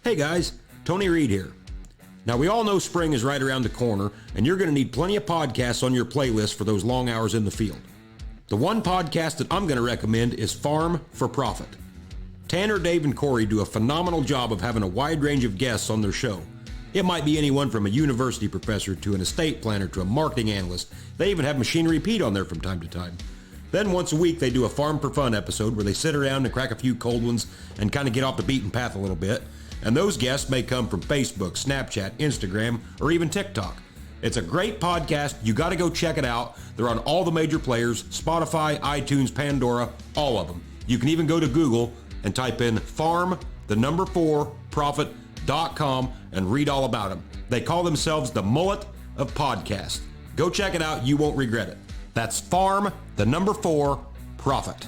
Hey guys, Tony Reed here. Now we all know spring is right around the corner and you're going to need plenty of podcasts on your playlist for those long hours in the field. The one podcast that I'm going to recommend is Farm for Profit. Tanner, Dave, and Corey do a phenomenal job of having a wide range of guests on their show. It might be anyone from a university professor to an estate planner to a marketing analyst. They even have Machinery Pete on there from time to time. Then once a week they do a Farm for Fun episode where they sit around and crack a few cold ones and kind of get off the beaten path a little bit. And those guests may come from Facebook, Snapchat, Instagram, or even TikTok. It's a great podcast. You got to go check it out. They're on all the major players, Spotify, iTunes, Pandora, all of them. You can even go to Google and type in farm4profit.com and read all about them. They call themselves the mullet of podcasts. Go check it out. You won't regret it. That's farm4profit.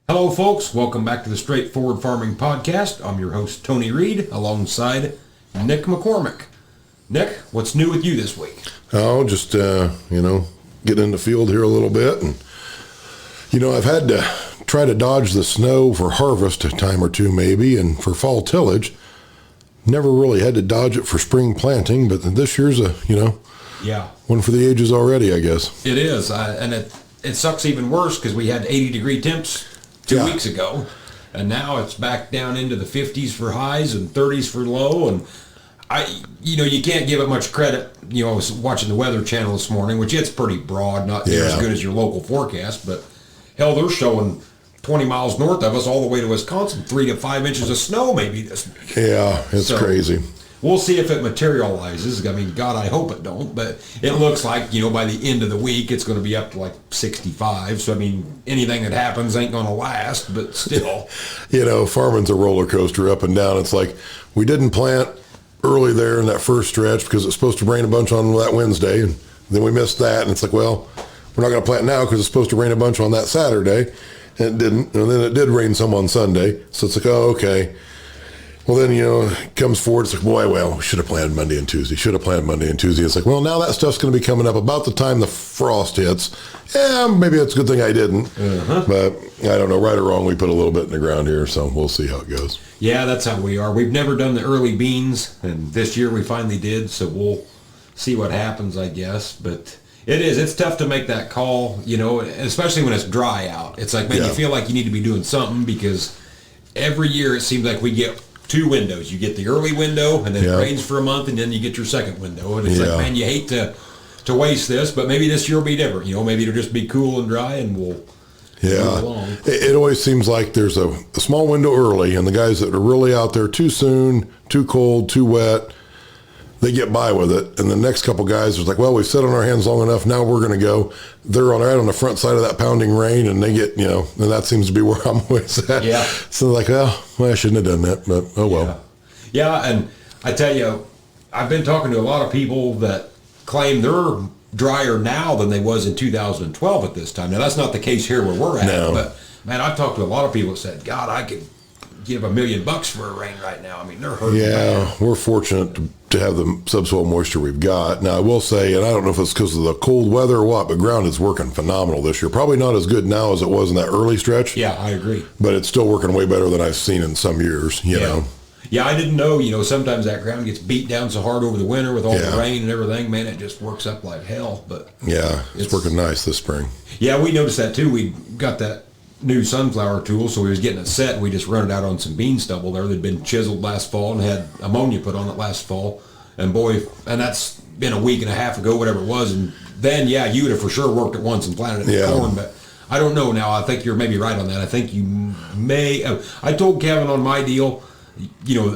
Hello folks, welcome back to the Straightforward Farming Podcast. I'm your host Tony Reed alongside Nick McCormick. Nick, what's new with you this week? Oh, just, getting in the field here a little bit. And, I've had to try to dodge the snow for harvest a time or two maybe, and for fall tillage. Never really had to dodge it for spring planting, but this year's one for the ages already, I guess. It is, and it sucks even worse because we had 80-degree temps 2 weeks ago, and now it's back down into the 50s for highs and 30s for low, and you can't give it much credit. I was watching the Weather Channel this morning, which it's pretty broad, not near as good as your local forecast, but hell, they're showing 20 miles north of us all the way to Wisconsin, 3 to 5 inches of snow maybe this week. Yeah, it's crazy. We'll see if it materializes. I mean, God, I hope it don't, but it looks like, by the end of the week, it's going to be up to like 65. So, I mean, anything that happens ain't going to last, but still. Farming's a roller coaster up and down. It's like we didn't plant early there in that first stretch because it's supposed to rain a bunch on that Wednesday, and then we missed that. And it's like, well, we're not going to plant now because it's supposed to rain a bunch on that Saturday, and it didn't. And then it did rain some on Sunday. So it's like, oh, okay. Well, then, it comes forward. It's like, boy, well, we should have planted Monday and Tuesday. It's like, well, now that stuff's going to be coming up about the time the frost hits. Yeah, maybe it's a good thing I didn't. Uh-huh. But I don't know, right or wrong, we put a little bit in the ground here, so we'll see how it goes. Yeah, that's how we are. We've never done the early beans, and this year we finally did, so we'll see what happens, I guess. But it's tough to make that call, especially when it's dry out. It's like, man, you feel like you need to be doing something because every year it seems like we get 2 windows. You get the early window, and then it rains for a month, and then you get your second window. And it's like, man, you hate to waste this, but maybe this year will be different. Maybe it'll just be cool and dry, and we'll move along. It always seems like there's a small window early, and the guys that are really out there too soon, too cold, too wet, they get by with it. And the next couple guys are like, well, we've sat on our hands long enough. Now we're going to go. They're right on the front side of that pounding rain, and they get, and that seems to be where I'm always at. Yeah. So like, well, I shouldn't have done that, but oh well. Yeah, and I tell you, I've been talking to a lot of people that claim they're drier now than they was in 2012 at this time. Now, that's not the case here where we're at, but man, I've talked to a lot of people that said, God, I could give $1 million for a rain right now. I mean, they're hurting. Yeah, we're fortunate to have the subsoil moisture we've got. Now, I will say, and I don't know if it's because of the cold weather or what, but ground is working phenomenal this year. Probably not as good now as it was in that early stretch. Yeah, I agree. But it's still working way better than I've seen in some years, you know. Yeah, I didn't know, sometimes that ground gets beat down so hard over the winter with all the rain and everything, man, it just works up like hell. But yeah, it's working nice this spring. Yeah, we noticed that too. We got that new sunflower tool, so we was getting it set, and we just run it out on some bean stubble there that'd been chiseled last fall and had ammonia put on it last fall. And boy, and that's been a week and a half ago, whatever it was. And then, you would have for sure worked it once and planted it in corn, but I don't know now. I think you're maybe right on that. I think you may. I told Kevin on my deal,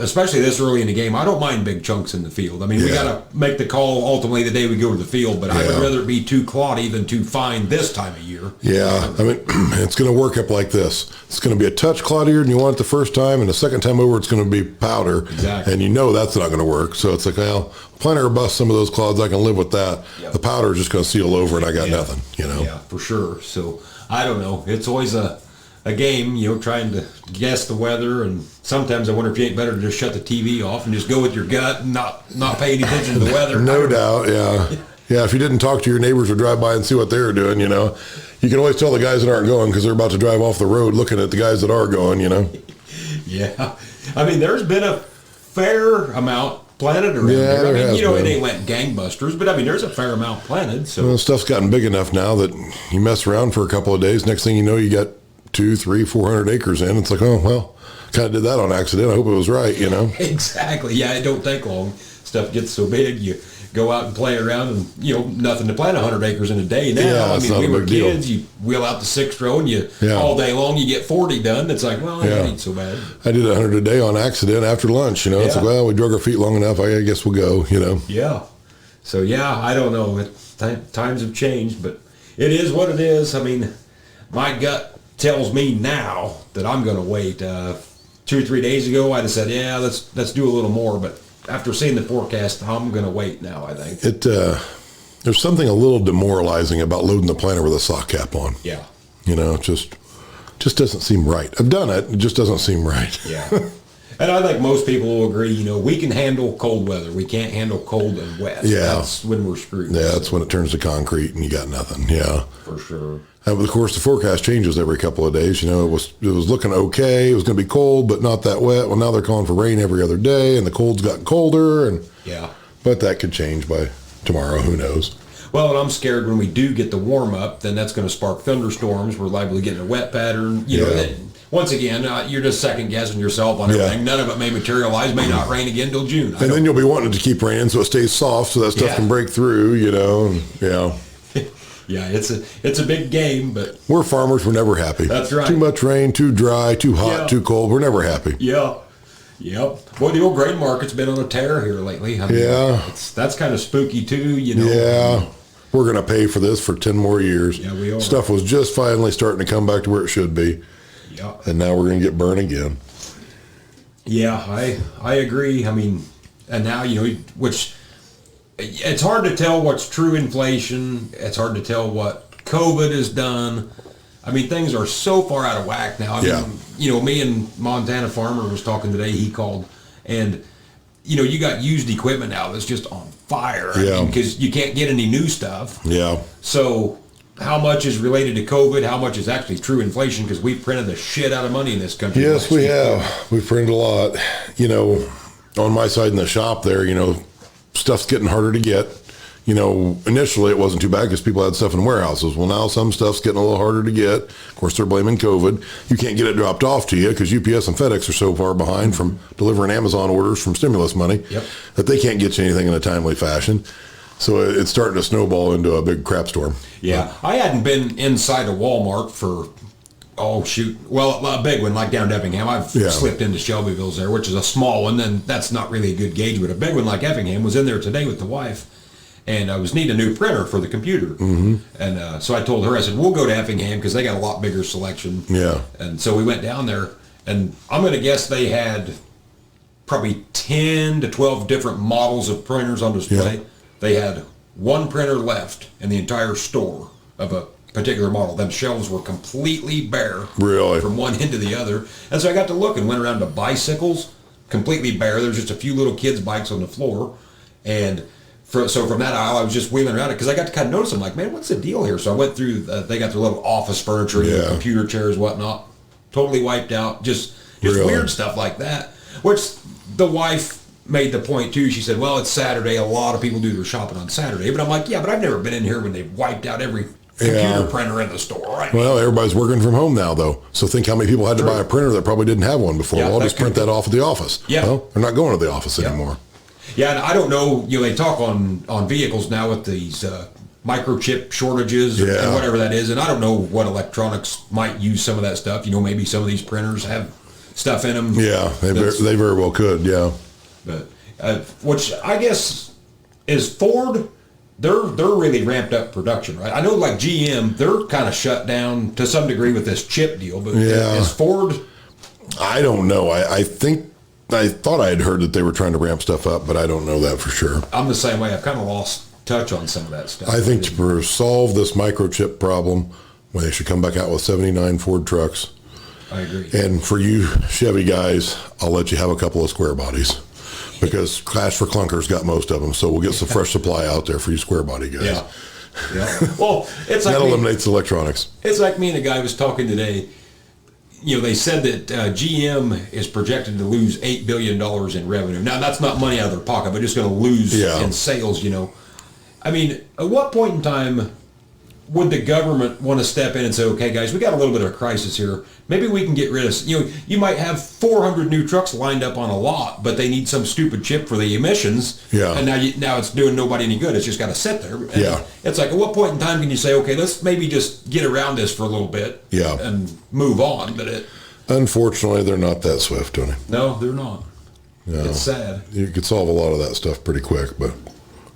especially this early in the game, I don't mind big chunks in the field. I mean, we got to make the call ultimately the day we go to the field, but I would rather it be too cloddy than too fine this time of year. Yeah, I mean, it's going to work up like this. It's going to be a touch cloddier than you want it the first time, and the second time over it's going to be powder. Exactly. And that's not going to work. So it's like, well, plant or bust some of those clods, I can live with that. Yep. The powder is just going to seal over and I got nothing, Yeah, for sure. So I don't know. It's always a a game, trying to guess the weather, and sometimes I wonder if you ain't better to just shut the TV off and just go with your gut and not pay any attention to the weather. No doubt, yeah. Yeah, if you didn't talk to your neighbors or drive by and see what they were doing, you can always tell the guys that aren't going because they're about to drive off the road looking at the guys that are going, Yeah. I mean, there's been a fair amount planted around here. I mean, it ain't went gangbusters, but I mean, there's a fair amount planted. So stuff's gotten big enough now that you mess around for a couple of days. Next thing you know, you got 200, 300, 400 acres in. It's like, oh, well, kind of did that on accident. I hope it was right, Exactly. Yeah, it don't take long. Stuff gets so big, you go out and play around, and nothing to plant 100 acres in a day now. Yeah, I mean, we were kids. Deal. You wheel out the 6th row, and all day long you get 40 done. It's like, well, that ain't so bad. I did 100 a day on accident after lunch. It's like, well, we drug our feet long enough. I guess we'll go. Yeah. So I don't know. Times have changed, but it is what it is. I mean, my gut tells me now that I'm going to wait. 2 or 3 days ago, I'd have said, yeah, let's do a little more, but after seeing the forecast, I'm going to wait now, I think. There's something a little demoralizing about loading the planter with a sock cap on. Yeah. It just doesn't seem right. I've done it. It just doesn't seem right. Yeah. And I think most people will agree, we can handle cold weather. We can't handle cold and wet. Yeah. That's when we're screwed. Yeah, that's when it turns to concrete and you got nothing. Yeah. For sure. And of course, the forecast changes every couple of days. It was looking okay. It was going to be cold, but not that wet. Well, now they're calling for rain every other day, and the cold's gotten colder. But that could change by tomorrow. Who knows? Well, and I'm scared when we do get the warm up, then that's going to spark thunderstorms. We're liable to get in a wet pattern. Once again, you're just second guessing yourself on everything. Yeah. None of it may materialize. May not rain again till June. And then you'll be wanting it to keep raining so it stays soft, so that stuff can break through. Yeah, it's a big game, but we're farmers. We're never happy. That's right. Too much rain, too dry, too hot, too cold. We're never happy. Yeah. Yep. Boy, the old grain market's been on a tear here lately. I mean, that's kind of spooky too. Yeah. We're going to pay for this for 10 more years. Yeah, we are. Stuff was just finally starting to come back to where it should be. Yeah. And now we're going to get burned again. Yeah, I agree. I mean, and now, which it's hard to tell what's true inflation. It's hard to tell what COVID has done. I mean, things are so far out of whack now. I mean, me and Montana Farmer was talking today. He called, and, you got used equipment now that's just on fire. Because you can't get any new stuff. Yeah. So how much is related to COVID? How much is actually true inflation? Because we've printed the shit out of money in this country. Yes, we have. We've printed a lot. On my side in the shop there, stuff's getting harder to get. Initially it wasn't too bad because people had stuff in warehouses. Well, now some stuff's getting a little harder to get. Of course, they're blaming COVID. You can't get it dropped off to you because UPS and FedEx are so far behind from delivering Amazon orders from stimulus money that they can't get you anything in a timely fashion. So it's starting to snowball into a big crap storm. Yeah. I hadn't been inside a Walmart for, a big one like down at Effingham. I've slipped into Shelbyville's there, which is a small one, and that's not really a good gauge, but a big one like Effingham was in there today with the wife. And I was needing a new printer for the computer. Mm-hmm. And so I told her, I said, we'll go to Effingham because they got a lot bigger selection. Yeah. And so we went down there, and I'm going to guess they had probably 10 to 12 different models of printers on display. Yeah. They had one printer left in the entire store of a particular model. Them shelves were completely bare. Really? From one end to the other. And so I got to look and went around to bicycles, completely bare. There's just a few little kids' bikes on the floor. And so from that aisle, I was just wheeling around it because I got to kind of notice. I'm like, man, what's the deal here? So I went through. They got their little office furniture, computer chairs, whatnot, totally wiped out. Just really? Weird stuff like that. Which the wife made the point too. She said, "Well, it's Saturday. A lot of people do their shopping on Saturday." But I'm like, "Yeah, but I've never been in here when they wiped out every computer printer in the store." Right? Well, everybody's working from home now, though. So think how many people had to buy a printer that probably didn't have one before. Well, I'll just print that off at the office. Yeah, well, they're not going to the office anymore. Yeah, and I don't know, they talk on vehicles now with these microchip shortages and whatever that is, and I don't know what electronics might use some of that stuff. Maybe some of these printers have stuff in them. Yeah, they very well could, yeah. But which I guess is Ford, they're really ramped up production, right? I know like GM, they're kind of shut down to some degree with this chip deal, but is Ford? I don't know. I thought I had heard that they were trying to ramp stuff up, but I don't know that for sure. I'm the same way. I've kind of lost touch on some of that stuff. I think to solve this microchip problem, they should come back out with 79 Ford trucks I agree. And for you Chevy guys, I'll let you have a couple of square bodies because Clash for Clunkers got most of them. So we'll get some fresh supply out there for you square body guys. Yeah. Yeah. Well, it's like that eliminates electronics. It's like me and a guy was talking today. You know, they said that GM is projected to lose $8 billion in revenue. Now, that's not money out of their pocket, but just going to lose in sales, you know. I mean, at what point in time would the government want to step in and say, okay, guys, we got a little bit of a crisis here. Maybe we can get rid of, you know, you might have 400 new trucks lined up on a lot, but they need some stupid chip for the emissions. Yeah. And now it's doing nobody any good. It's just got to sit there. And yeah. It's like, at what point in time can you say, okay, let's maybe just get around this for a little bit and move on? But unfortunately, they're not that swift, Tony. No, they're not. No. It's sad. You could solve a lot of that stuff pretty quick, but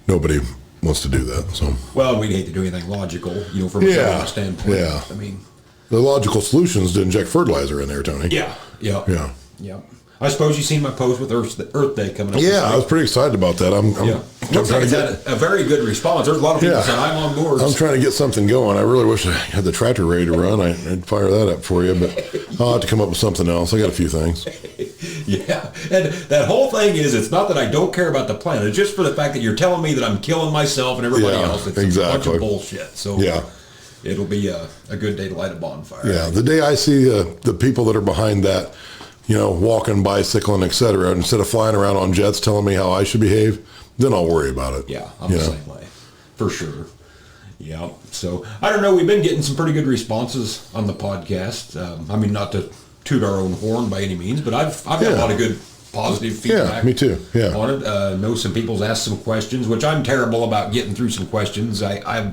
nobody wants to do that. So well, we'd hate to do anything logical, you know, from a standpoint. Yeah. I mean, the logical solution is to inject fertilizer in there, Tony. Yeah. I suppose you've seen my post with Earth Day coming up. Yeah, I was pretty excited about that. I'm trying to get a very good response. There's a lot of people saying I'm on board. I'm trying to get something going. I really wish I had the tractor ready to run. I'd fire that up for you, but I'll have to come up with something else. I got a few things. Yeah, and that whole thing is, it's not that I don't care about the planet. It's just for the fact that you're telling me that I'm killing myself and everybody else. It's a bunch of bullshit. So it'll be a good day to light a bonfire. Yeah, the day I see the people that are behind that, you know, walking, bicycling, etc., instead of flying around on jets telling me how I should behave, then I'll worry about it. Yeah, I'm the same way, for sure. Yeah, so I don't know. We've been getting some pretty good responses on the podcast. I mean, not to toot our own horn by any means, but I've got a lot of good positive feedback. Yeah, me too. Yeah, on it. Know some people's asked some questions, which I'm terrible about getting through some questions. I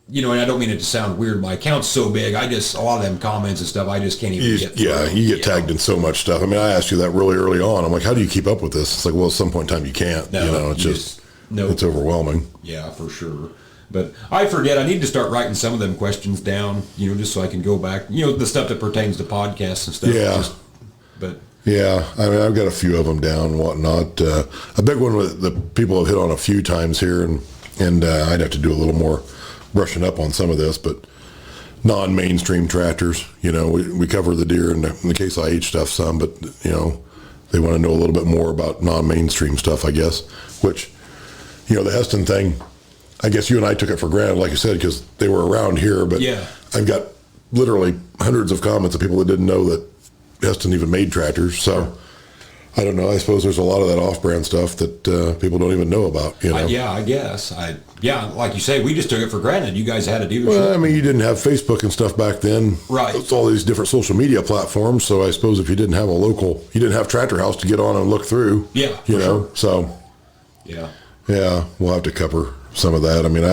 you know, and I don't mean it to sound weird. My account's so big, a lot of them comments and stuff, I just can't even get through. Yeah, you get tagged in so much stuff. I mean, I asked you that really early on. I'm like, how do you keep up with this? It's like, well, at some point in time you can't. No, you know, it's just it's overwhelming. Yeah, for sure. But I forget. I need to start writing some of them questions down, you know, just so I can go back. You know, the stuff that pertains to podcasts and stuff. Yeah. Yeah, I mean, I've got a few of them down and whatnot. A big one with the people have hit on a few times here, and I'd have to do a little more brushing up on some of this, but non-mainstream tractors, you know, we cover the deer and the Case IH stuff some, but, you know, they want to know a little bit more about non-mainstream stuff, I guess, which, you know, the Heston thing, I guess you and I took it for granted, like you said, because they were around here, but I've got literally hundreds of comments of people that didn't know that Heston even made tractors, so I don't know. I suppose there's a lot of that off-brand stuff that people don't even know about. You know? I guess. Like you say, we just took it for granted. You guys had a dealership. Well, I mean, you didn't have Facebook and stuff back then. Right. It's all these different social media platforms. So I suppose if you didn't have you didn't have Tractor House to get on and look through. Yeah. You know. Sure. So. Yeah. Yeah, we'll have to cover some of that. I mean,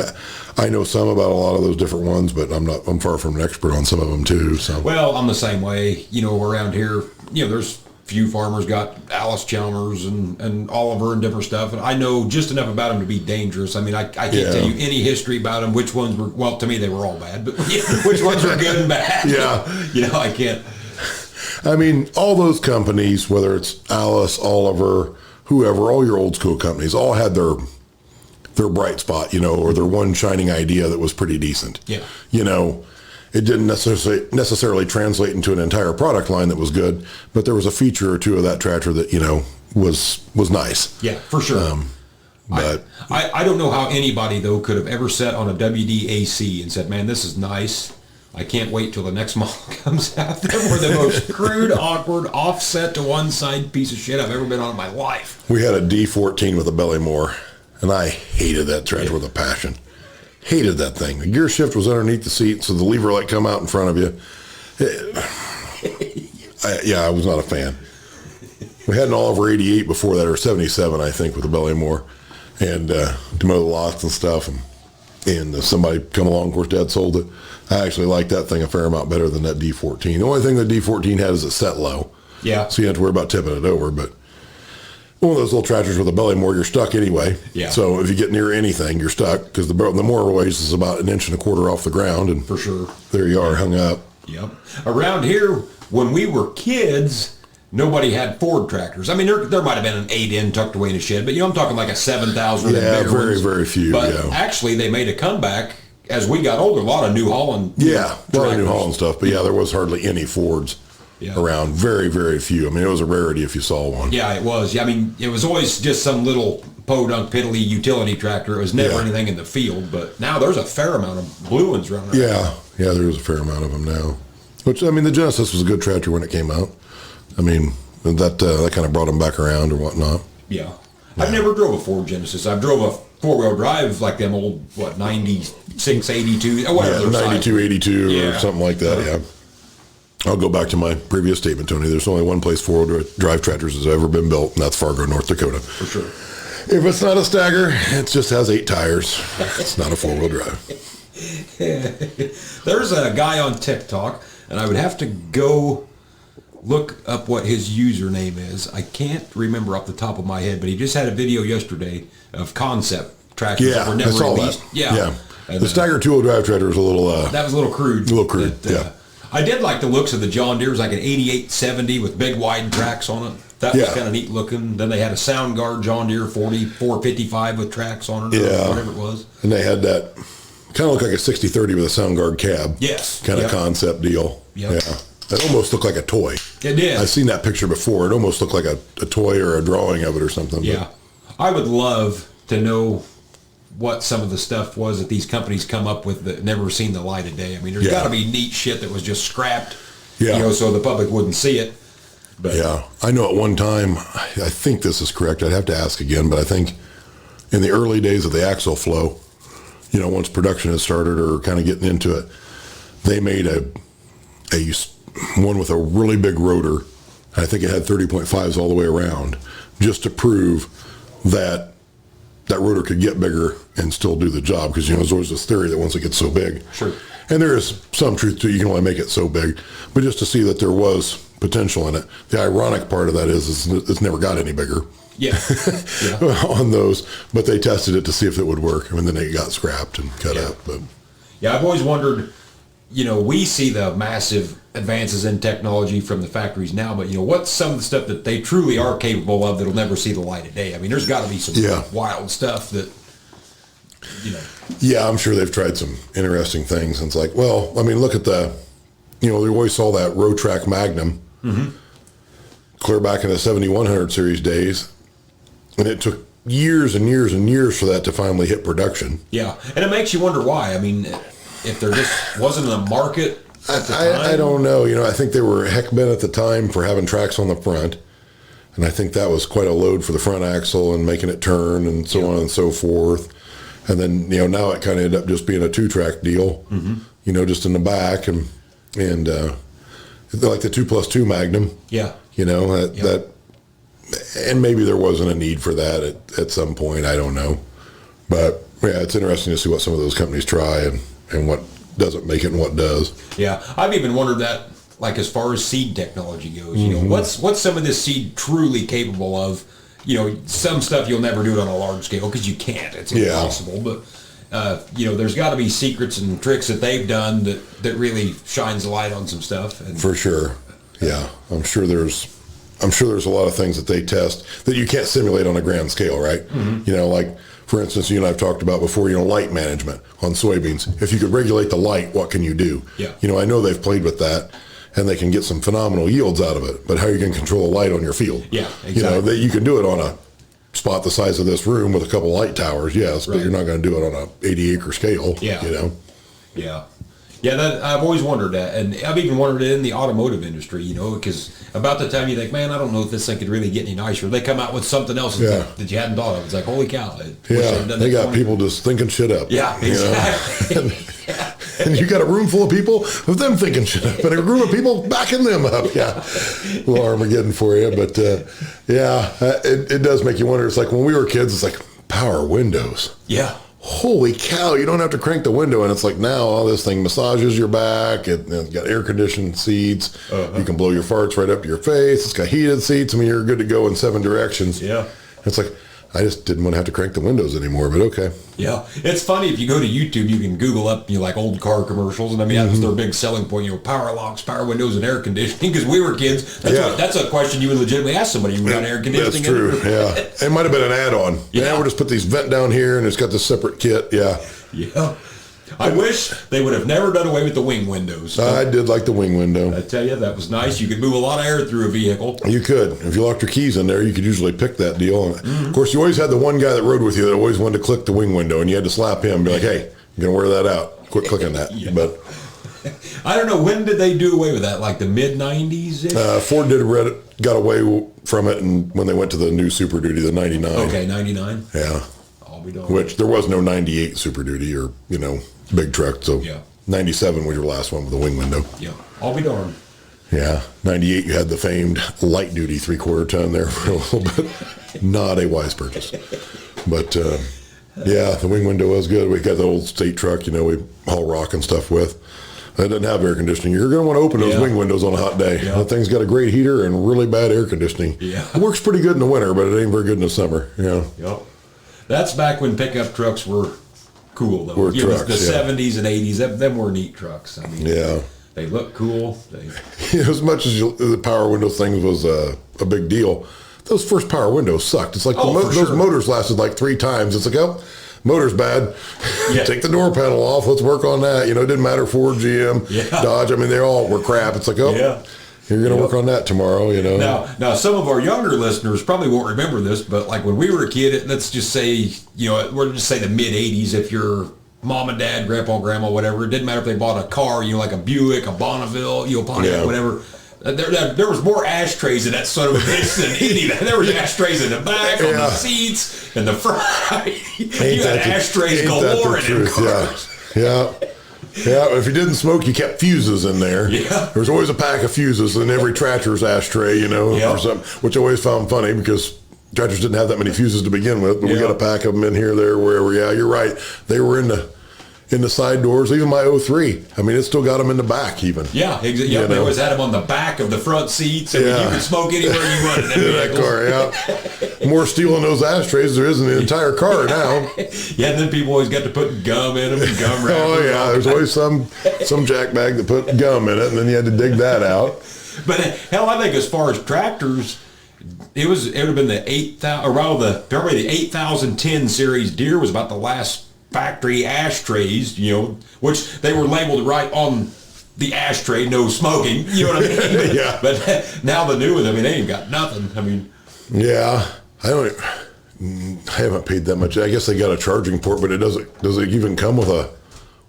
I know some about a lot of those different ones, but I'm far from an expert on some of them too. So. Well, I'm the same way. You know, around here, you know, there's few farmers got Alice Chalmers and Oliver and different stuff, and I know just enough about them to be dangerous. I mean, I can't tell you any history about them, which ones were, well, to me they were all bad, but which ones were good and bad. Yeah. You know, I can't. I mean, all those companies, whether it's Alice, Oliver, whoever, all your old school companies, all had their bright spot, you know, or their one shining idea that was pretty decent. Yeah. You know, it didn't necessarily translate into an entire product line that was good, but there was a feature or two of that tractor that, you know, was nice. Yeah, for sure. But I don't know how anybody, though, could have ever sat on a WDAC and said, man, this is nice. I can't wait till the next model comes out. They were the most crude, awkward, offset to one side piece of shit I've ever been on in my life. We had a D14 with a belly moor, and I hated that tractor with a passion. Hated that thing. The gear shift was underneath the seat, so the lever light come out in front of you. I was not a fan. We had an Oliver 88 before that, or 77, I think, with a belly moor, and to mow the lots and stuff. And somebody come along, of course, Dad sold it. I actually liked that thing a fair amount better than that D14. The only thing the D14 had is it set low. Yeah. So you have to worry about tipping it over, but one of those little tractors with a belly moor, you're stuck anyway. Yeah. So if you get near anything, you're stuck because the mower waste is about 1.25 inches off the ground, and for sure, there you are, hung up. Yep. Around here, when we were kids, nobody had Ford tractors. I mean, there might have been an 8N tucked away in a shed, but you know, I'm talking like a 7,000. Yeah, very, very few. But actually, they made a comeback as we got older, a lot of New Holland. Yeah, a lot of New tractors. Holland stuff. But yeah, there was hardly any Fords around. Very, very few. I mean, it was a rarity if you saw one. Yeah, it was. I mean, it was always just some little podunk piddly utility tractor. It was never anything in the field. But now there's a fair amount of blue ones running around. Yeah, there is a fair amount of them now. Which, I mean, the Genesis was a good tractor when it came out. I mean, that kind of brought them back around or whatnot. Yeah. I've never drove a Ford Genesis. I've drove a four-wheel drive like them old, 96, 82, whatever. Yeah, 92, 82 or something like that, yeah. I'll go back to my previous statement, Tony. There's only one place four-wheel drive tractors has ever been built, and that's Fargo, North Dakota. For sure. If it's not a Stagger, it just has 8 tires. It's not a four-wheel drive. There's a guy on TikTok, and I would have to go look up what his username is. I can't remember off the top of my head, but he just had a video yesterday of concept tractors that were never I saw released. that. Yeah. And the Stagger two-wheel drive tractor was a little... that was a little crude. Yeah. I did like the looks of the John Deere. It was like an 8870 with big wide tracks on it. That was kind of neat looking. Then they had a Soundguard John Deere 455 with tracks on it or whatever it was. And they had that kind of looked like a 6030 with a Soundguard cab. Yes. Kind of concept deal. Yep. Yeah. It almost looked like a toy. It did. I've seen that picture before. It almost looked like a toy or a drawing of it or something. Yeah. I would love to know what some of the stuff was that these companies come up with that never seen the light of day. I mean, there's got to be neat shit that was just scrapped, so the public wouldn't see it. But yeah. I know at one time, I think this is correct. I'd have to ask again, but I think in the early days of the axle flow, once production had started or kind of getting into it, they made a one with a really big rotor. I think it had 30.5s all the way around, just to prove that rotor could get bigger and still do the job. Because there's always this theory that once it gets so big, sure, and there is some truth to it, you can only make it so big. But just to see that there was potential in it. The ironic part of that is it's never got any bigger. Yeah. On those, but they tested it to see if it would work. I mean, then it got scrapped and cut up. But I've always wondered. We see the massive advances in technology from the factories now, but what's some of the stuff that they truly are capable of that'll never see the light of day? I mean, there's got to be some wild stuff that, Yeah, I'm sure they've tried some interesting things. And it's like, well, I mean, look at we always saw that Road-Track Magnum clear back in the 7100 series days, and it took years and years and years for that to finally hit production. Yeah, and it makes you wonder why. I mean, if there just wasn't a market at the time? I don't know. I think they were heck bent at the time for having tracks on the front. And I think that was quite a load for the front axle and making it turn and so on and so forth. And then, now it kind of ended up just being a 2-track deal, just in the back. And like the 2+2 Magnum. Yeah. That and maybe there wasn't a need for that at some point. I don't know. But, yeah, it's interesting to see what some of those companies try and what doesn't make it and what does. Yeah, I've even wondered that, like as far as seed technology goes, what's some of this seed truly capable of? Some stuff you'll never do it on a large scale because you can't. It's impossible. But there's got to be secrets and tricks that they've done that really shines a light on some stuff. And, for sure. Yeah, I'm sure there's a lot of things that they test that you can't simulate on a grand scale, right? Like. For instance, you and I've talked about before, light management on soybeans. If you could regulate the light, what can you do? Yeah. I know they've played with that, and they can get some phenomenal yields out of it. But how are you going to control the light on your field? Yeah, exactly. That you can do it on a spot the size of this room with a couple light towers, yes, but you're not going to do it on a 80-acre scale. Yeah. Yeah. Yeah, that I've always wondered that, and I've even wondered it in the automotive industry, because about the time you think, man, I don't know if this thing could really get any nicer, they come out with something else that you hadn't thought of. It's like, holy cow. They got people just thinking shit up. Yeah, exactly. And you got a room full of people of them thinking shit up, and a room of people backing them up. Yeah, a little Armageddon for you, but it does make you wonder. It's like when we were kids, it's like power windows. Yeah. Holy cow, you don't have to crank the window, and it's like now all this thing massages your back. It's got air-conditioned seats. You can blow your farts right up to your face. It's got heated seats. I mean, you're good to go in 7 directions. Yeah. It's like, I just didn't want to have to crank the windows anymore, but okay. Yeah. It's funny, if you go to YouTube, you can Google up, like old car commercials, and I mean, that's their big selling point, power locks, power windows, and air conditioning, because we were kids. That's a question you would legitimately ask somebody who got air conditioning. That's true, yeah. It might have been an add-on. Yeah, we'll just put these vent down here, and it's got this separate kit, yeah. Yeah. I wish they would have never done away with the wing windows. I did like the wing window. I tell you, that was nice. You could move a lot of air through a vehicle. You could. If you locked your keys in there, you could usually pick that deal. Of course, you always had the one guy that rode with you that always wanted to click the wing window, and you had to slap him and be like, hey, you're going to wear that out. Quit clicking that. Yeah. But I don't know, when did they do away with that? Like the mid-90s? Ford got away from it and when they went to the new Super Duty, the 99. Okay, 99? Yeah. I'll be darned. Which there was no 98 Super Duty or, big truck. So Yeah. 97 was your last one with the wing window. Yeah, I'll be darned. Yeah. 98, you had the famed light duty 3/4 ton there for a little bit. Not a wise purchase. But, yeah, the wing window was good. We got the old state truck, we haul rock and stuff with. That doesn't have air conditioning. You're going to want to open those wing windows on a hot day. Yeah. That thing's got a great heater and really bad air conditioning. Yeah. It works pretty good in the winter, but it ain't very good in the summer. Yeah. Yep. That's back when pickup trucks were cool, though. Were trucks, the 70s and 80s, them were neat trucks. I mean, Yeah. they look cool. As much as the power window thing was a big deal, those first power windows sucked. It's like those motors lasted like 3 times. It's like, oh, motor's bad. Yeah. Take the door panel off. Let's work on that. It didn't matter Ford, GM, Dodge. I mean, they all were crap. It's like, oh, you're going to work on that tomorrow, Now, some of our younger listeners probably won't remember this, but like when we were a kid, let's just say, we're just say the mid-'80s, if your mom and dad, grandpa, grandma, whatever, it didn't matter if they bought a car, like a Buick, a Bonneville, Pontiac, whatever. There was more ashtrays in that son of a bitch than anything. There was ashtrays in the back, on the seats, in the front. You had ashtrays galore in them cars. Yeah. Yeah, if you didn't smoke, you kept fuses in there. Yeah. There was always a pack of fuses in every tractor's ashtray, or something, which I always found funny because tractors didn't have that many fuses to begin with, but we got a pack of them in here, there, wherever. Yeah, you're right. They were in the side doors. Even my 03, I mean, it still got them in the back even. Yeah, exactly. They always had them on the back of the front seats. I mean, you could smoke anywhere you wanted in that car, yeah. More steel in those ashtrays there is in the entire car now. Yeah, and then people always got to put gum in them and gum wrappers. Oh, yeah, there's always some jackbag that put gum in it, and then you had to dig that out. But hell, I think as far as tractors, it would have been the 8,000, probably the 8010 series Deere was about the last factory ashtrays, which they were labeled right on the ashtray, no smoking, you know what I mean? Yeah. But now the new ones, I mean, they ain't got nothing. I mean. Yeah, I haven't paid that much. I guess they got a charging port, but does it even come with a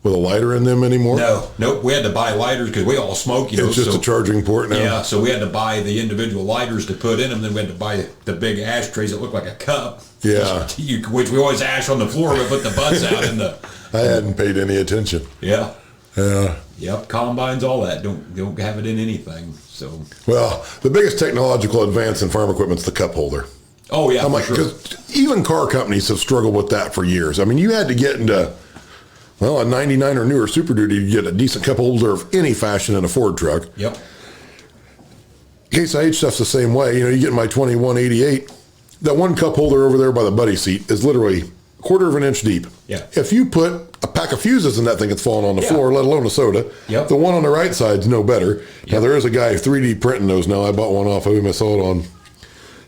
lighter in them anymore? Nope. We had to buy lighters because we all smoke, It's just a charging port now. Yeah, so we had to buy the individual lighters to put in them. Then we had to buy the big ashtrays that look like a cup. Yeah. Which we always ash on the floor, but put the butts out in the. I hadn't paid any attention. Yeah. Yeah. Yep. Combines, all that. Don't have it in anything. So. Well, the biggest technological advance in farm equipment is the cup holder. Oh yeah. Because even car companies have struggled with that for years. I mean, you had to get into. Well, a 99 or newer Super Duty, you get a decent cup holder of any fashion in a Ford truck. Yep. Case IH stuff's the same way. You get my 2188. That one cup holder over there by the buddy seat is literally a 1/4 of an inch deep. Yeah. If you put a pack of fuses in that thing, it's falling on the floor, let alone a soda. Yep. The one on the right side's no better. Now, there is a guy 3D printing those now. I bought one off of him. I saw it on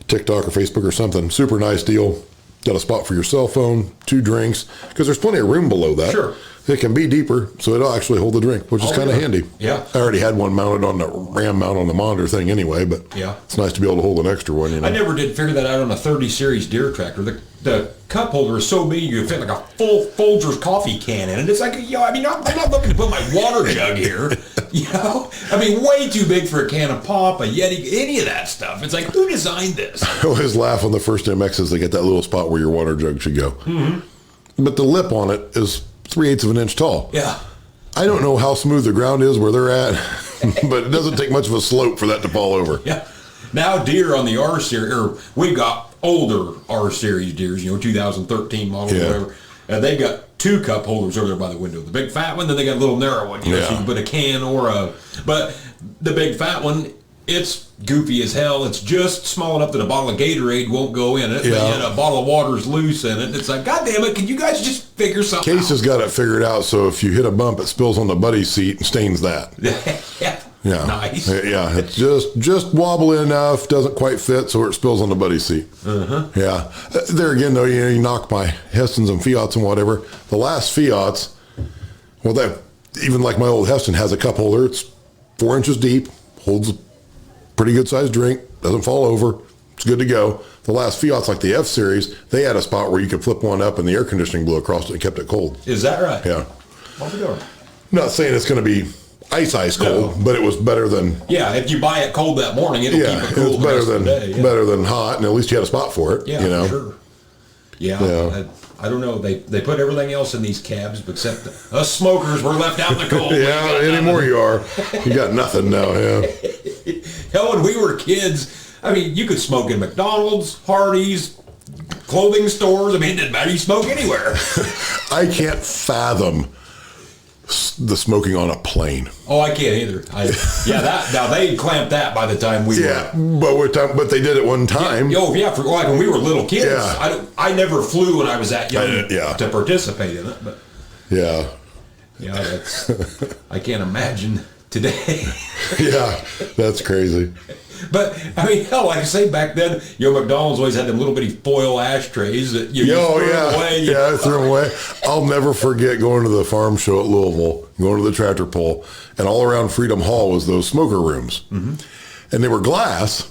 TikTok or Facebook or something. Super nice deal. Got a spot for your cell phone, 2 drinks, because there's plenty of room below that. Sure. It can be deeper, so it'll actually hold the drink, which is kind of handy. Yeah. I already had one mounted on the RAM mount on the monitor thing anyway, but it's nice to be able to hold an extra one. I never did figure that out on a 30 series Deere tractor. The cup holder is so big you can fit like a full Folgers coffee can in it. It's like, I'm not looking to put my water jug here. I mean, way too big for a can of pop, a Yeti, any of that stuff. It's like, who designed this? I always laugh on the first MXs. They get that little spot where your water jug should go. Mm-hmm. But the lip on it is 3/8 of an inch tall. Yeah. I don't know how smooth the ground is where they're at, but it doesn't take much of a slope for that to fall over. Yeah. Now Deere on the R series, or we got older R series Deeres, 2013 model, whatever. And they got 2 cup holders over there by the window. The big fat one, then they got a little narrow one, so you can put a can or but the big fat one, it's goofy as hell. It's just small enough that a bottle of Gatorade won't go in it. And a bottle of water's loose in it. It's like, God damn it, can you guys just figure something Case has got it figured out, so if you hit a bump, it spills on the buddy seat and stains that. Yeah. Nice. Yeah, it's just wobbly enough, doesn't quite fit, so it spills on the buddy seat. Uh-huh. Yeah. There again, though, you knock my Hestons and Fiats and whatever. The last Fiats, Well, that even like my old Heston has a cup holder. It's 4 inches deep, holds a pretty good sized drink, doesn't fall over. It's good to go. The last Fiat's like the F series, they had a spot where you could flip one up and the air conditioning blew across it and kept it cold. Is that right? Yeah. Open the door. Not saying it's going to be ice cold, but it was better than. Yeah, if you buy it cold that morning, it'll keep it cool. It's better than the day, yeah. better than hot, and at least you had a spot for it. Yeah, you know? sure. Yeah. I don't know. They put everything else in these cabs, except us smokers were left out in the cold. Yeah, anymore you are. You got nothing now. Yeah. Hell, when we were kids, I mean, you could smoke in McDonald's, Hardee's, clothing stores. I mean, it didn't matter. You smoke anywhere. I can't fathom the smoking on a plane. Oh, I can't either. Now they clamped that by the time we were. But they did it one time. For like when we were little kids. Yeah. I never flew when I was that young Yeah. to participate in it. But Yeah. that's I can't imagine today. Yeah, that's crazy. But I mean, hell, like I say, back then, McDonald's always had them little bitty foil ashtrays that you threw away. Yeah, I threw them away. I'll never forget going to the farm show at Louisville, going to the tractor pull, and all around Freedom Hall was those smoker rooms. Mm-hmm. And they were glass,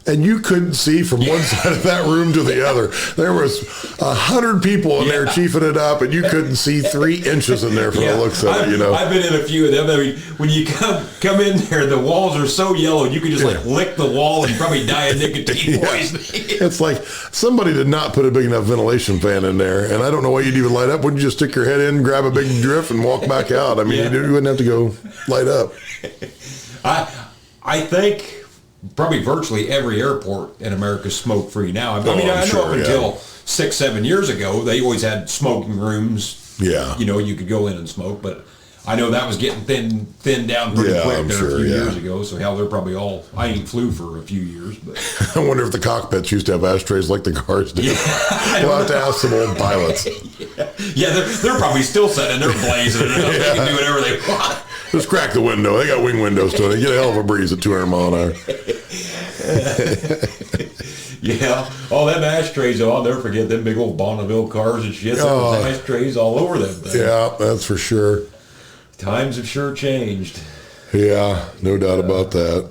and you couldn't see from one side of that room to the other. There was 100 people in there chiefing it up, and you couldn't see 3 inches in there from the looks of it, I've been in a few of them. I mean, when you come in there, the walls are so yellow, you can just lick the wall and probably die of nicotine poisoning. It's like somebody did not put a big enough ventilation fan in there, and I don't know why you'd even light up. Wouldn't you just stick your head in, grab a big drift, and walk back out? I mean, you wouldn't have to go light up. I think probably virtually every airport in America is smoke-free now. I know up until 6-7 years ago, they always had smoking rooms. Yeah. You could go in and smoke, but I know that was getting thinned down pretty quick a few years ago. So hell, they're probably all. I ain't flew for a few years, but I wonder if the cockpits used to have ashtrays like the cars did. We'll have to ask some old pilots. They're probably still setting their blazing. They can do whatever they want. Just crack the window. They got wing windows to it. They get a hell of a breeze at 200 mile an hour. All them ashtrays, I'll never forget them big old Bonneville cars and shit. There was ashtrays all over them things. Yeah, that's for sure. Times have sure changed. Yeah, no doubt about that.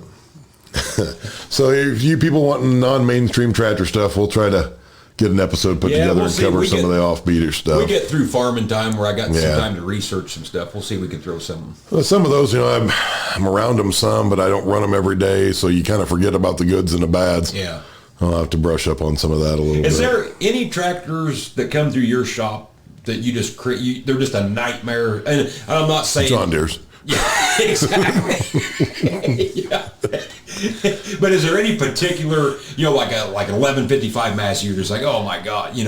So if you people want non-mainstream tractor stuff, we'll try to get an episode put together and cover some of the offbeater stuff. We get through farming time where I got some time to research some stuff. We'll see if we can throw some. Well, some of those, I'm around them some, but I don't run them every day, so you kind of forget about the goods and the bads. Yeah. I'll have to brush up on some of that a little bit. Is there any tractors that come through your shop that you just create? They're just a nightmare. And I'm not saying John Deere's. Yeah, exactly. But is there any particular, like an 1155 Massey, you're just like, oh my God, they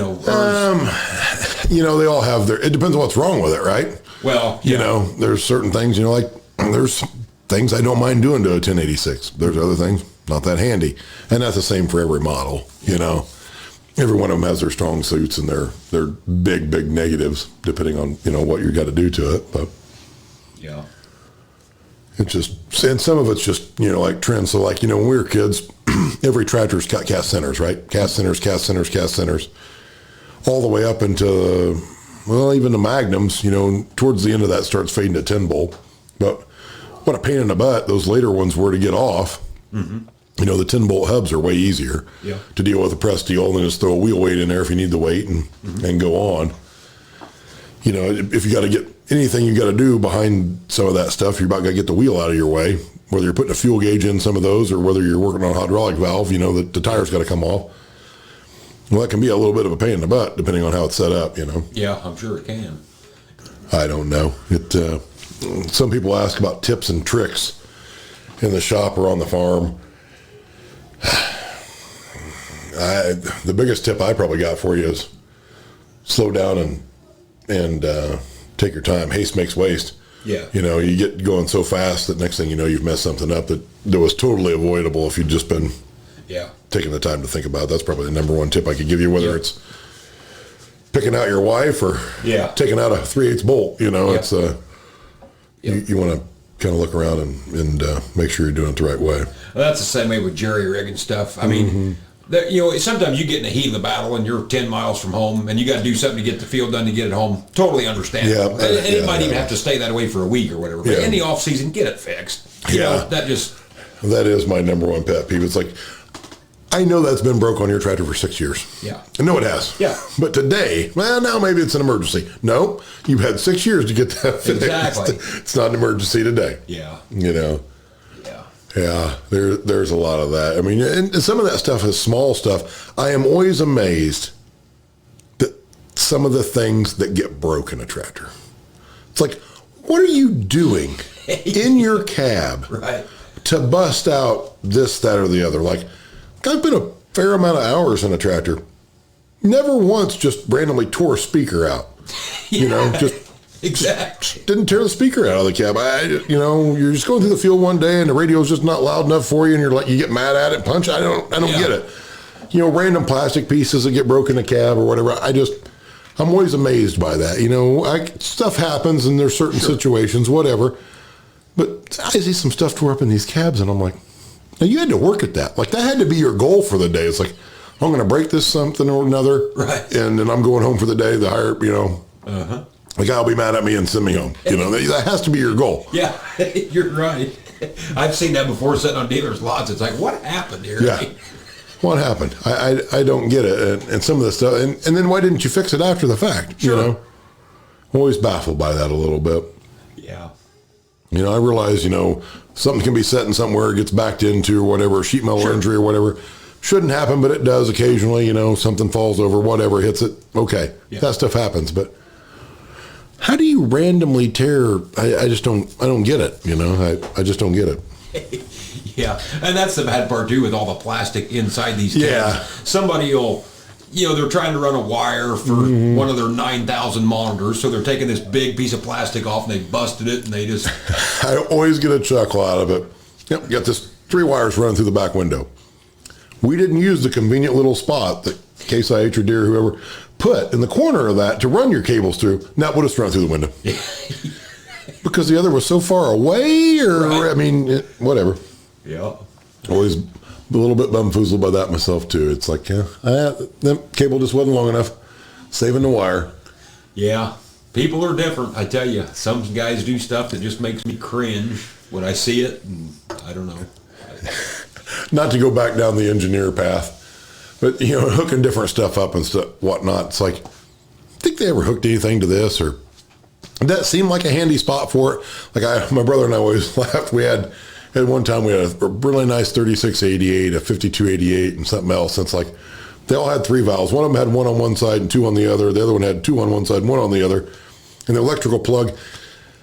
all have their. It depends on what's wrong with it, right? Well, there's certain things, like there's things I don't mind doing to a 1086. There's other things not that handy, and that's the same for every model. Every one of them has their strong suits and their big negatives, depending on what you got to do to it. But yeah. It's just, and some of it's just, like trends. So like, when we were kids, every tractor's got cast centers, right? Cast centers, all the way up into, even the Magnums, towards the end of that starts fading to 10 bolt. But what a pain in the butt those later ones were to get off. Mm-hmm. The 10 bolt hubs are way easier to deal with a press steel than just throw a wheel weight in there if you need the weight and go on. If you got to get anything you got to do behind some of that stuff, you're about got to get the wheel out of your way, whether you're putting a fuel gauge in some of those or whether you're working on a hydraulic valve, the tire's got to come off. Well, that can be a little bit of a pain in the butt depending on how it's set up, Yeah, I'm sure it can. I don't know. Some people ask about tips and tricks in the shop or on the farm. The biggest tip I probably got for you is slow down and take your time. Haste makes waste. Yeah. You get going so fast that next thing you know, you've messed something up that was totally avoidable if you'd just been taking the time to think about it. That's probably the number one tip I could give you, whether it's picking out your wife or taking out a 3/8 bolt. It's you want to kind of look around and make sure you're doing it the right way. Well, that's the same way with jerry rigging stuff. I mean, Sometimes you get in the heat of the battle and you're 10 miles from home and you got to do something to get the field done to get it home. Totally understand. Yeah, and it might even have to stay that way for a week or whatever. But in the off season, get it fixed. That is my number one pet peeve. It's like, I know that's been broke on your tractor for 6 years. Yeah. I know it has. Yeah. But today, well, now maybe it's an emergency. No, you've had 6 years to get that fixed. Exactly. It's not an emergency today. Yeah. Yeah, there's a lot of that. I mean, and some of that stuff is small stuff. I am always amazed that some of the things that get broke in a tractor. It's like, what are you doing in your cab to bust out this, that, or the other? Like, I've been a fair amount of hours in a tractor. Never once just randomly tore a speaker out. Just exactly. Didn't tear the speaker out of the cab. You're just going through the field one day and the radio's just not loud enough for you, and you get mad at it, punch. I don't get it. Random plastic pieces that get broken in the cab or whatever. I'm always amazed by that. Stuff happens and there's certain situations, whatever. But I see some stuff tore up in these cabs, and I'm like, now you had to work at that. Like, that had to be your goal for the day. It's like, I'm going to break this something or another, and then I'm going home for the day. The higher, the guy will be mad at me and send me home. That has to be your goal. Yeah, you're right. I've seen that before sitting on dealers' lots. It's like, what happened here? Yeah. What happened? I don't get it. And some of the stuff. And then why didn't you fix it after the fact? Sure. I'm always baffled by that a little bit. Yeah. I realize, something can be set in somewhere, it gets backed into or whatever, sheet metal injury or whatever. Shouldn't happen, but it does occasionally. Something falls over, whatever, hits it. Okay. Yeah. That stuff happens. But how do you randomly tear? I don't get it. I just don't get it. Yeah, and that's the bad part too with all the plastic inside these cans. Yeah. Somebody will, they're trying to run a wire for one of their 9,000 monitors, so they're taking this big piece of plastic off and they busted it and they just... I always get a chuckle out of it. Yep, got this 3 wires running through the back window. We didn't use the convenient little spot that Case IH or Deere, whoever, put in the corner of that to run your cables through. Now we'll just run through the window. Because the other was so far away, or, whatever. Yeah. Always a little bit bumfoozled by that myself, too. It's like, the cable just wasn't long enough. Saving the wire. Yeah. People are different, I tell you. Some guys do stuff that just makes me cringe when I see it, and I don't know. Not to go back down the engineer path, but, hooking different stuff up and stuff, whatnot. It's like, think they ever hooked anything to this, or that seemed like a handy spot for it. Like my brother and I always laughed. At one time we had a really nice 3688, a 5288, and something else. And it's like they all had 3 valves. One of them had 1 on one side and 2 on the other. The other one had 2 on one side and 1 on the other. And the electrical plug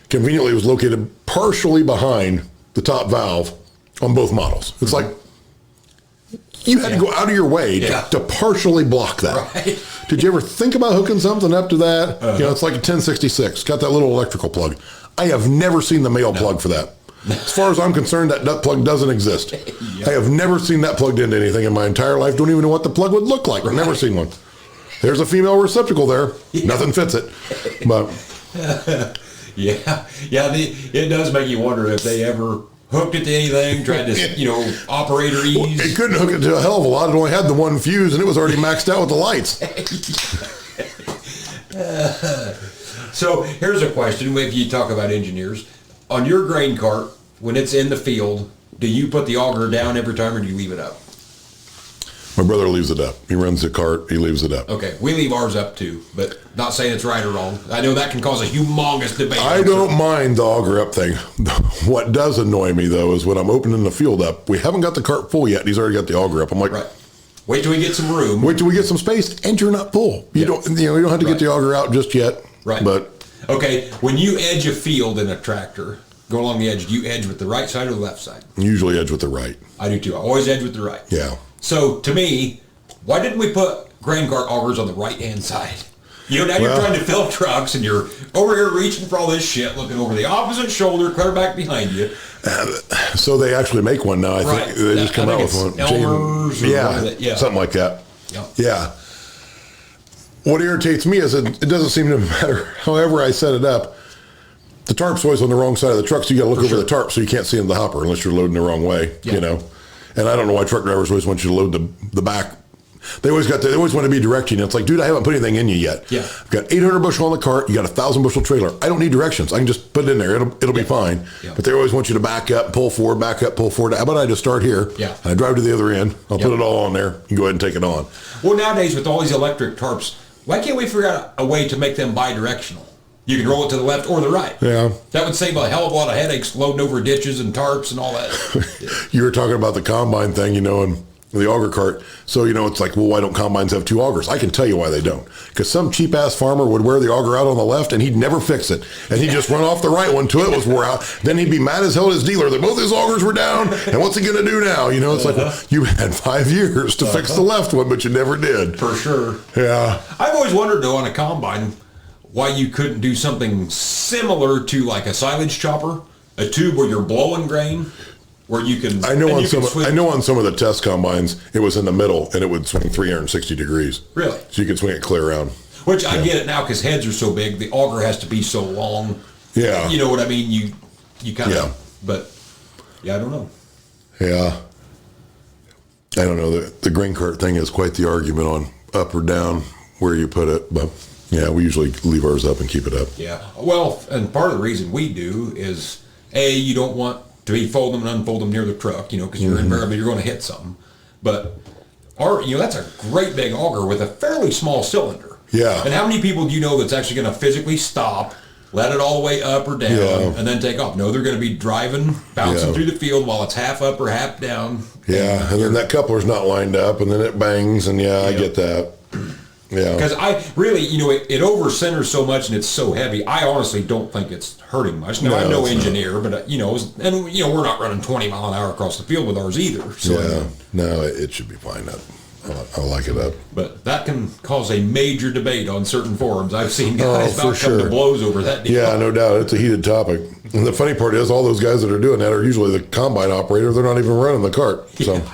conveniently was located partially behind the top valve on both models. It's like you had to go out of your way to partially block that. Right. Did you ever think about hooking something up to that? It's like a 1066. Got that little electrical plug. I have never seen the male plug for that. As far as I'm concerned, that plug doesn't exist. I have never seen that plugged into anything in my entire life. Don't even know what the plug would look like. I've never seen one. There's a female receptacle there. Nothing fits it. But it does make you wonder if they ever hooked it to anything, tried to, operator ease. Well, it couldn't hook it to a hell of a lot. It only had the one fuse, and it was already maxed out with the lights. So here's a question, if you talk about engineers. On your grain cart, when it's in the field, do you put the auger down every time or do you leave it up? My brother leaves it up. He runs the cart. He leaves it up. Okay, we leave ours up too, but not saying it's right or wrong. I know that can cause a humongous debate. I don't mind the auger up thing. What does annoy me, though, is when I'm opening the field up, we haven't got the cart full yet, and he's already got the auger up. I'm like, right. Wait till we get some room. Wait till we get some space, and you're not full. You don't have to get the auger out just yet. Right. But okay, when you edge a field in a tractor, go along the edge, do you edge with the right side or the left side? Usually edge with the right. I do too. I always edge with the right. Yeah. So to me, why didn't we put grain cart augers on the right-hand side? You're trying to fill trucks and you're over here reaching for all this shit, looking over the opposite shoulder, clear back behind you. So they actually make one now. I think they just come out with one. Elmer's something like that. Yep. Yeah. What irritates me is it doesn't seem to matter however I set it up. The tarp's always on the wrong side of the truck, so you got to look over the tarp so you can't see in the hopper unless you're loading the wrong way, And I don't know why truck drivers always want you to load the back. They always want to be directing. It's like, dude, I haven't put anything in you yet. Yeah. I've got 800 bushel on the cart. You got a 1,000 bushel trailer. I don't need directions. I can just put it in there. It'll be fine. Yeah. But they always want you to back up, pull forward, back up, pull forward. How about I just start here? Yeah. And I drive to the other end. I'll put it all on there. You go ahead and take it on. Well, nowadays with all these electric tarps, why can't we figure out a way to make them bi-directional? You can roll it to the left or the right. Yeah. That would save a hell of a lot of headaches loading over ditches and tarps and all that. You were talking about the combine thing, and the auger cart. So, it's like, well, why don't combines have two augers? I can tell you why they don't. Because some cheap-ass farmer would wear the auger out on the left, and he'd never fix it. And he'd just run off the right one till it was wore out. Then he'd be mad as hell at his dealer that both his augers were down, and what's he going to do now? It's like, well, you had 5 years to fix the left one, but you never did. For sure. Yeah. I've always wondered, though, on a combine, why you couldn't do something similar to like a silage chopper, a tube where you're blowing grain, where you can. I know on some of the test combines, it was in the middle and it would swing 360 degrees. Really? So you could swing it clear around. Which I get it now because heads are so big, the auger has to be so long. Yeah. You know what I mean? You kind of. Yeah. But I don't know. Yeah. I don't know. The grain cart thing is quite the argument on up or down where you put it, but. Yeah, we usually leave ours up and keep it up. Yeah. Well, and part of the reason we do is, you don't want to be fold them and unfold them near the truck, because you're invariably you're going to hit something. But that's a great big auger with a fairly small cylinder. Yeah. And how many people do you know that's actually going to physically stop, let it all the way up or down, and then take off? No, they're going to be driving, bouncing through the field while it's half up or half down. Yeah, and then that coupler's not lined up, and then it bangs, and I get that. Yeah. Because I really, it over centers so much and it's so heavy. I honestly don't think it's hurting much. Now, I'm no engineer, but, we're not running 20 mile an hour across the field with ours either. So no, it should be fine up. I'll like it up. But that can cause a major debate on certain forums. I've seen guys about come to blows over that deal. Yeah, no doubt. It's a heated topic. And the funny part is all those guys that are doing that are usually the combine operator. They're not even running the cart. So,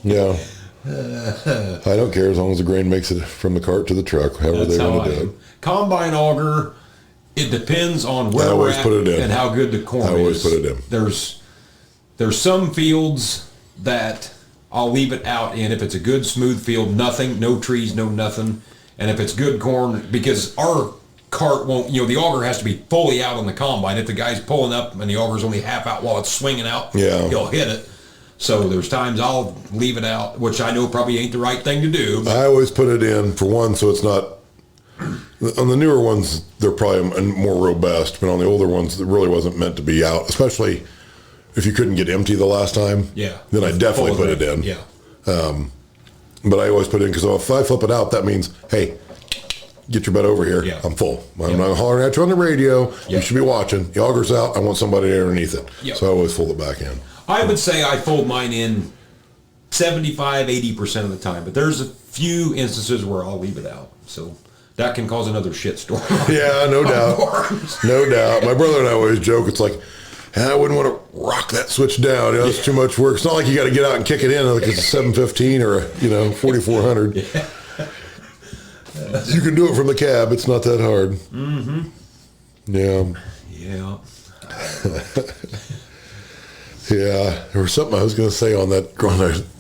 yeah. I don't care as long as the grain makes it from the cart to the truck, however they want to do it. Combine auger, it depends on where we're at and how good the corn is. I always put it in. There's some fields that I'll leave it out in. If it's a good smooth field, nothing, no trees, no nothing. And if it's good corn, because our cart won't, the auger has to be fully out on the combine. If the guy's pulling up and the auger's only half out while it's swinging out, he'll hit it. So there's times I'll leave it out, which I know probably ain't the right thing to do. I always put it in for one, so it's not. On the newer ones, they're probably more robust, but on the older ones, it really wasn't meant to be out. Especially if you couldn't get empty the last time. Yeah. Then I definitely put it in. Yeah. But I always put it in because if I flip it out, that means, hey, get your butt over here. Yeah. I'm full. I'm not hollering at you on the radio. You should be watching. The auger's out. I want somebody underneath it. Yep. So I always fold it back in. I would say I fold mine in 75, 80% of the time, but there's a few instances where I'll leave it out. So that can cause another shit story. Yeah, no doubt. No doubt. My brother and I always joke, it's like, I wouldn't want to rock that switch down. It's too much work. It's not like you got to get out and kick it in like it's a 715 or a 4400. You can do it from the cab. It's not that hard. Mm-hmm. Yeah. Yeah. Yeah, there was something I was going to say on that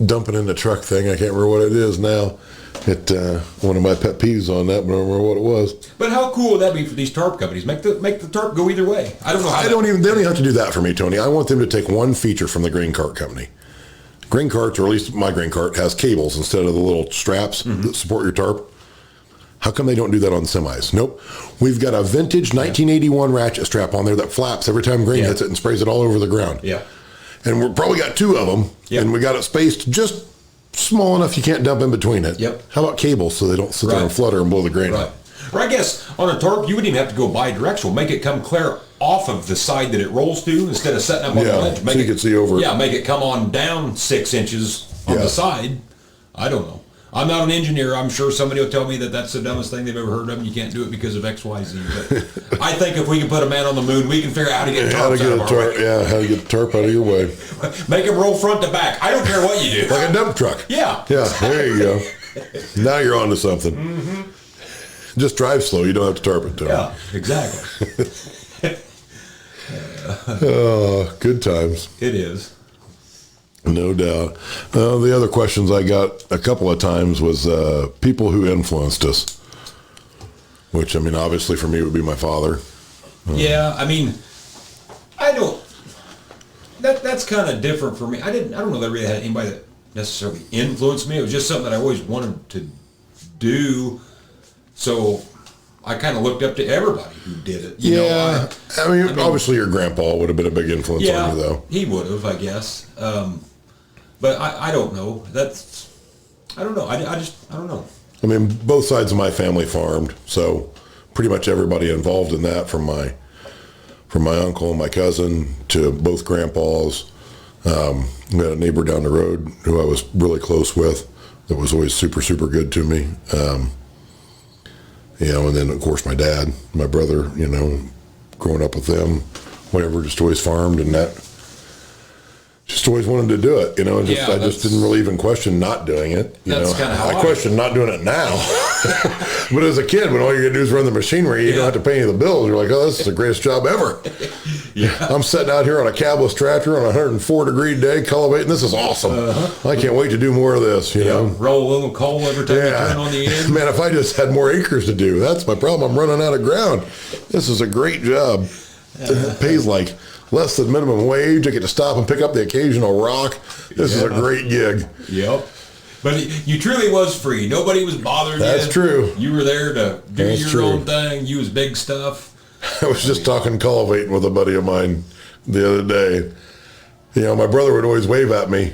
dumping in the truck thing. I can't remember what it is now. One of my pet peeves on that, but I don't remember what it was. But how cool would that be for these tarp companies? Make the tarp go either way. I don't know how. They don't even have to do that for me, Tony. I want them to take one feature from the grain cart company. Grain carts, or at least my grain cart, has cables instead of the little straps that support your tarp. How come they don't do that on semis? Nope. We've got a vintage 1981 ratchet strap on there that flaps every time grain hits it and sprays it all over the ground. Yeah. And we've probably got two of them, and we got it spaced just small enough you can't dump in between it. Yep. How about cables so they don't sit there and flutter and blow the grain out? Or I guess on a tarp, you wouldn't even have to go bi-directional. Make it come clear off of the side that it rolls to instead of setting up on the ledge. Make so you can see over it. Yeah, make it come on down 6 inches on the side. I don't know. I'm not an engineer. I'm sure somebody will tell me that that's the dumbest thing they've ever heard of, and you can't do it because of X, Y, Z. But I think if we can put a man on the moon, we can figure out how to get tarps out of our way. Yeah, how to get the tarp out of your way. Make him roll front to back. I don't care what you do. Like a dump truck. Yeah. Yeah, there you go. Now you're on to something. Mm-hmm. Just drive slow. You don't have to tarp it, Tony. Yeah, exactly. Oh, good times. It is. No doubt. The other questions I got a couple of times was people who influenced us, which, I mean, obviously for me would be my father. Yeah, I mean, I don't. That's kind of different for me. I don't know that I really had anybody that necessarily influenced me. It was just something that I always wanted to do. So I kind of looked up to everybody who did it. You know, I mean, obviously your grandpa would have been a big influence on you, though. He would have, I guess. But I don't know. I don't know. I don't know. I mean, both sides of my family farmed, so pretty much everybody involved in that, from my uncle and my cousin to both grandpas. We had a neighbor down the road who I was really close with that was always super, super good to me. You know, and then, of course, my dad, my brother, you know, growing up with them, whatever, just always farmed, and that just always wanted to do it, you know, and I just didn't really even question not doing it. That's kind of how I question not doing it now. But as a kid, when all you're going to do is run the machinery, you don't have to pay any of the bills. You're like, oh, this is the greatest job ever. I'm sitting out here on a cabless tractor on a 104-degree day, cultivating. This is awesome. I can't wait to do more of this, you know. Roll a little coal every time you turn on the end. Man, if I just had more acres to do, that's my problem. I'm running out of ground. This is a great job. It pays like less than minimum wage. I get to stop and pick up the occasional rock. This is a great gig. Yep. But you truly was free. Nobody was bothering you. That's true. You were there to do your own thing. You was big stuff. I was just talking cultivating with a buddy of mine the other day. You know, my brother would always wave at me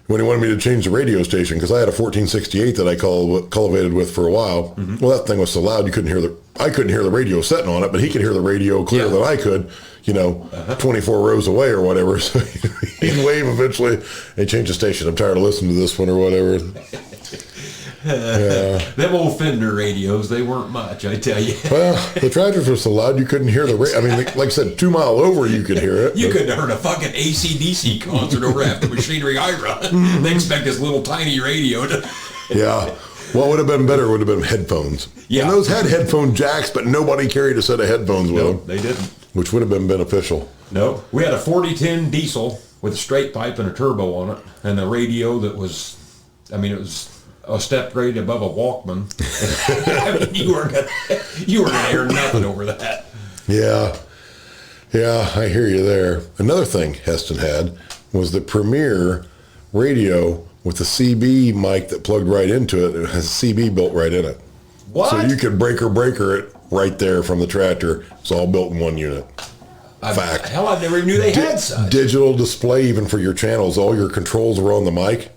when he wanted me to change the radio station, because I had a 1468 that I cultivated with for a while. Well, that thing was so loud I couldn't hear the radio setting on it, but he could hear the radio clearer than I could, you know, 24 rows away or whatever. So he'd wave eventually and change the station. I'm tired of listening to this one or whatever. Them old Fender radios, they weren't much, I tell you. Well, the tractors were so loud you couldn't hear the radio. I mean, like I said, 2 miles over you could hear it. You couldn't have heard a fucking AC/DC concert over half the machinery I run. They expect this little tiny radio to... Yeah. What would have been better would have been headphones. Yeah. And those had headphone jacks, but nobody carried a set of headphones with them. They didn't. Which would have been beneficial. No. We had a 4010 diesel with a straight pipe and a turbo on it, and a radio that was, I mean, it was a step grade above a Walkman. I mean, you were gonna hear nothing over that. Yeah, I hear you there. Another thing Heston had was the Premier radio with the CB mic that plugged right into it. It has a CB built right in it. What? So you could breaker it right there from the tractor. It's all built in one unit. Fact. Hell, I never even knew they had such. Digital display even for your channels. All your controls were on the mic.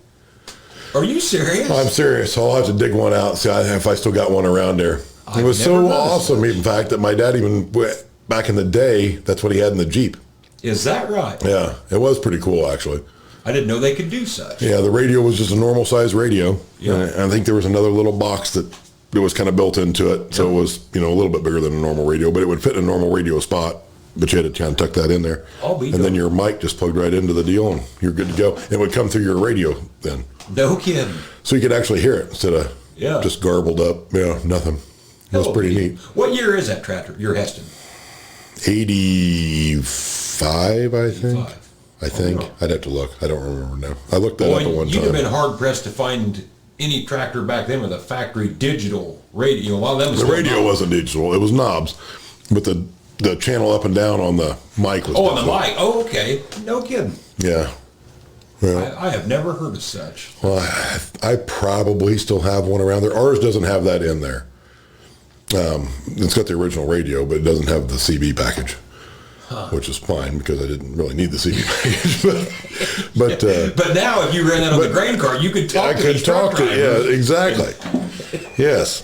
Are you serious? I'm serious. I'll have to dig one out and see if I still got one around there. It was so awesome, in fact, that my dad even went back in the day. That's what he had in the Jeep. Is that right? Yeah, it was pretty cool, actually. I didn't know they could do such. Yeah, the radio was just a normal size radio. Yeah. And I think there was another little box that it was kind of built into it. So it was, you know, a little bit bigger than a normal radio, but it would fit in a normal radio spot. But you had to kind of tuck that in there. Then your mic just plugged right into the deal and you're good to go. It would come through your radio then. No kidding. So you could actually hear it instead of just garbled up. Yeah, nothing. It was pretty neat. What year is that tractor, your Heston? 85, I think. 85. I'd have to look. I don't remember now. I looked that up at one time. You'd have been hard-pressed to find any tractor back then with a factory digital radio. A lot of them the radio wasn't digital. It was knobs. But the channel up and down on the mic was on the mic. Oh, okay. No kidding. Yeah. Well, I have never heard of such. Well, I probably still have one around there. Ours doesn't have that in there. It's got the original radio, but it doesn't have the CB package, which is fine because I didn't really need the CB package. But now, if you ran that on the grain cart, you could talk. I could talk to. Yeah, exactly. Yes,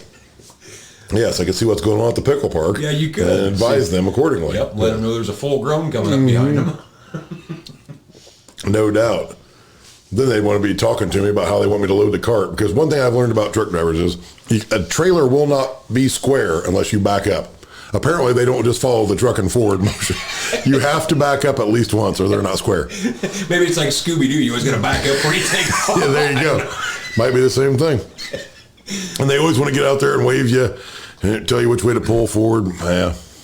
I could see what's going on at the pickle park. Yeah, you could and advise them accordingly. Yep, let them know there's a full grown coming up behind them. No doubt. Then they want to be talking to me about how they want me to load the cart. Because one thing I've learned about truck drivers is a trailer will not be square unless you back up. Apparently, they don't just follow the truck in forward motion. You have to back up at least once or they're not square. Maybe it's like Scooby-Doo. You always got to back up before you take off. Yeah, there you go. Might be the same thing. And they always want to get out there and wave you and tell you which way to pull forward.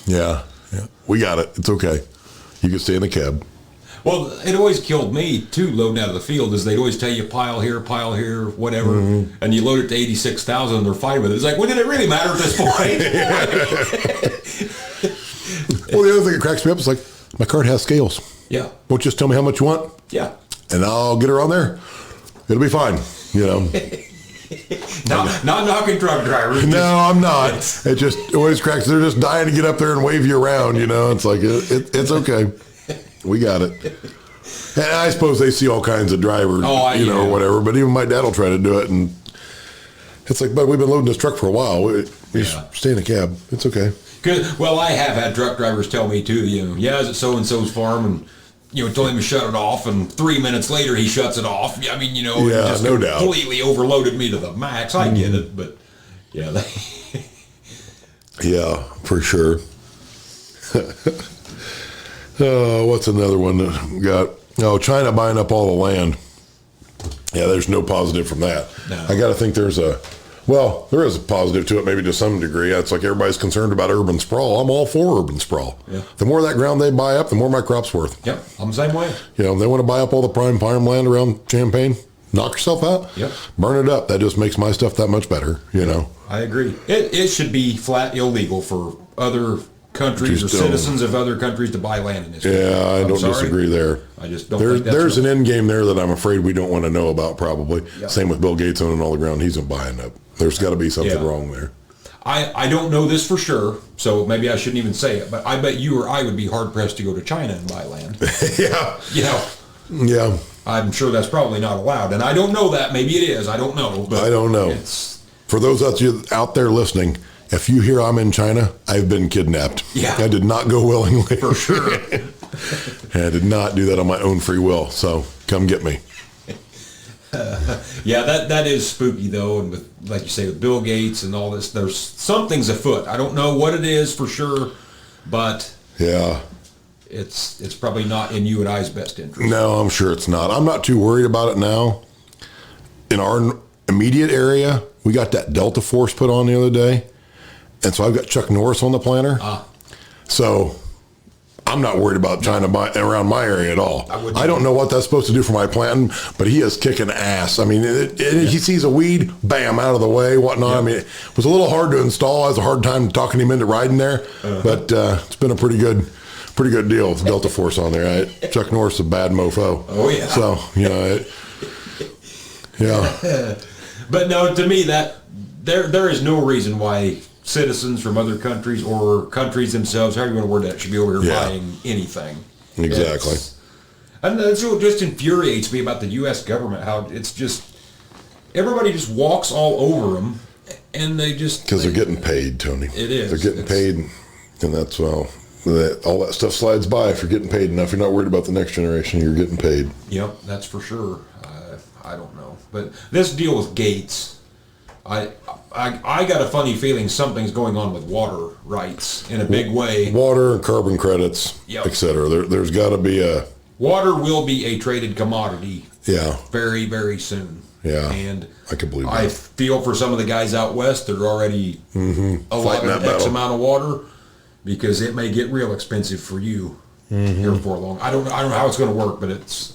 Yeah. We got it. It's okay. You can stay in the cab. Well, it always killed me too, loading out of the field, is they'd always tell you pile here, whatever, and you load it to 86,000 and they're fine with it. It's like, well, did it really matter at this point? Well, the other thing that cracks me up is like, my cart has scales. Yeah. Won't you just tell me how much you want? Yeah. And I'll get her on there. It'll be fine, you know. Not knocking truck drivers. No, I'm not. It just always cracks. They're just dying to get up there and wave you around, you know. It's like, it's okay. We got it. And I suppose they see all kinds of drivers, or whatever. But even my dad will try to do it. And it's like, but we've been loading this truck for a while. We stay in the cab. It's okay. Well, I have had truck drivers tell me too, is it so-and-so's farm? And, told him to shut it off. And 3 minutes later, he shuts it off. I mean, just no doubt. Completely overloaded me to the max. I get it. But, yeah. Yeah, for sure. What's another one that we got? Oh, China buying up all the land. Yeah, there's no positive from that. No. I got to think there is a positive to it, maybe to some degree. It's like everybody's concerned about urban sprawl. I'm all for urban sprawl. Yeah. The more of that ground they buy up, the more my crop's worth. Yep, I'm the same way. They want to buy up all the prime farmland around Champaign. Knock yourself out. Yep. Burn it up. That just makes my stuff that much better, I agree. It should be flat illegal for other countries or citizens of other countries to buy land in this country. Yeah, I don't disagree there. I just don't think there's an end game there that I'm afraid we don't want to know about probably. Yep. Same with Bill Gates owning all the ground he's buying up. There's got to be something wrong there. I don't know this for sure, so maybe I shouldn't even say it, but I bet you or I would be hard-pressed to go to China and buy land. Yeah. Yeah. I'm sure that's probably not allowed, and I don't know that. Maybe it is. I don't know. But I don't know. For those of you out there listening, if you hear I'm in China, I've been kidnapped. Yeah. I did not go willingly. For sure. I did not do that on my own free will, so come get me. Yeah, that is spooky though, and with, like you say, with Bill Gates and all this, there's something's afoot. I don't know what it is for sure, but yeah, it's probably not in you and I's best interest. No, I'm sure it's not. I'm not too worried about it now. In our immediate area, we got that Delta Force put on the other day, and so I've got Chuck Norris on the planter. So I'm not worried about China around my area at all. I don't know what that's supposed to do for my planting, but he is kicking ass. I mean, he sees a weed, bam, out of the way, whatnot. Yeah. I mean, it was a little hard to install. I was a hard time talking him into riding there, but it's been a pretty good deal with Delta Force on there. Chuck Norris is a bad mofo. Oh, yeah. So, yeah. But no, to me, that there is no reason why citizens from other countries or countries themselves, however you want to word that, should be over here buying anything. Exactly. And that's what just infuriates me about the U.S. government, how it's just, everybody just walks all over them, and they just... Because they're getting paid, Tony. It is. They're getting paid, and that's, all that stuff slides by if you're getting paid enough. You're not worried about the next generation. You're getting paid. Yep, that's for sure. I don't know. But this deal with Gates... I got a funny feeling something's going on with water rights in a big way. Water and carbon credits, et cetera. There's got to be a... Water will be a traded commodity. Yeah. Very, very soon. Yeah. And I can believe that. I feel for some of the guys out west that are already allotted X amount of water, because it may get real expensive for you here for long. I don't know how it's going to work, but it's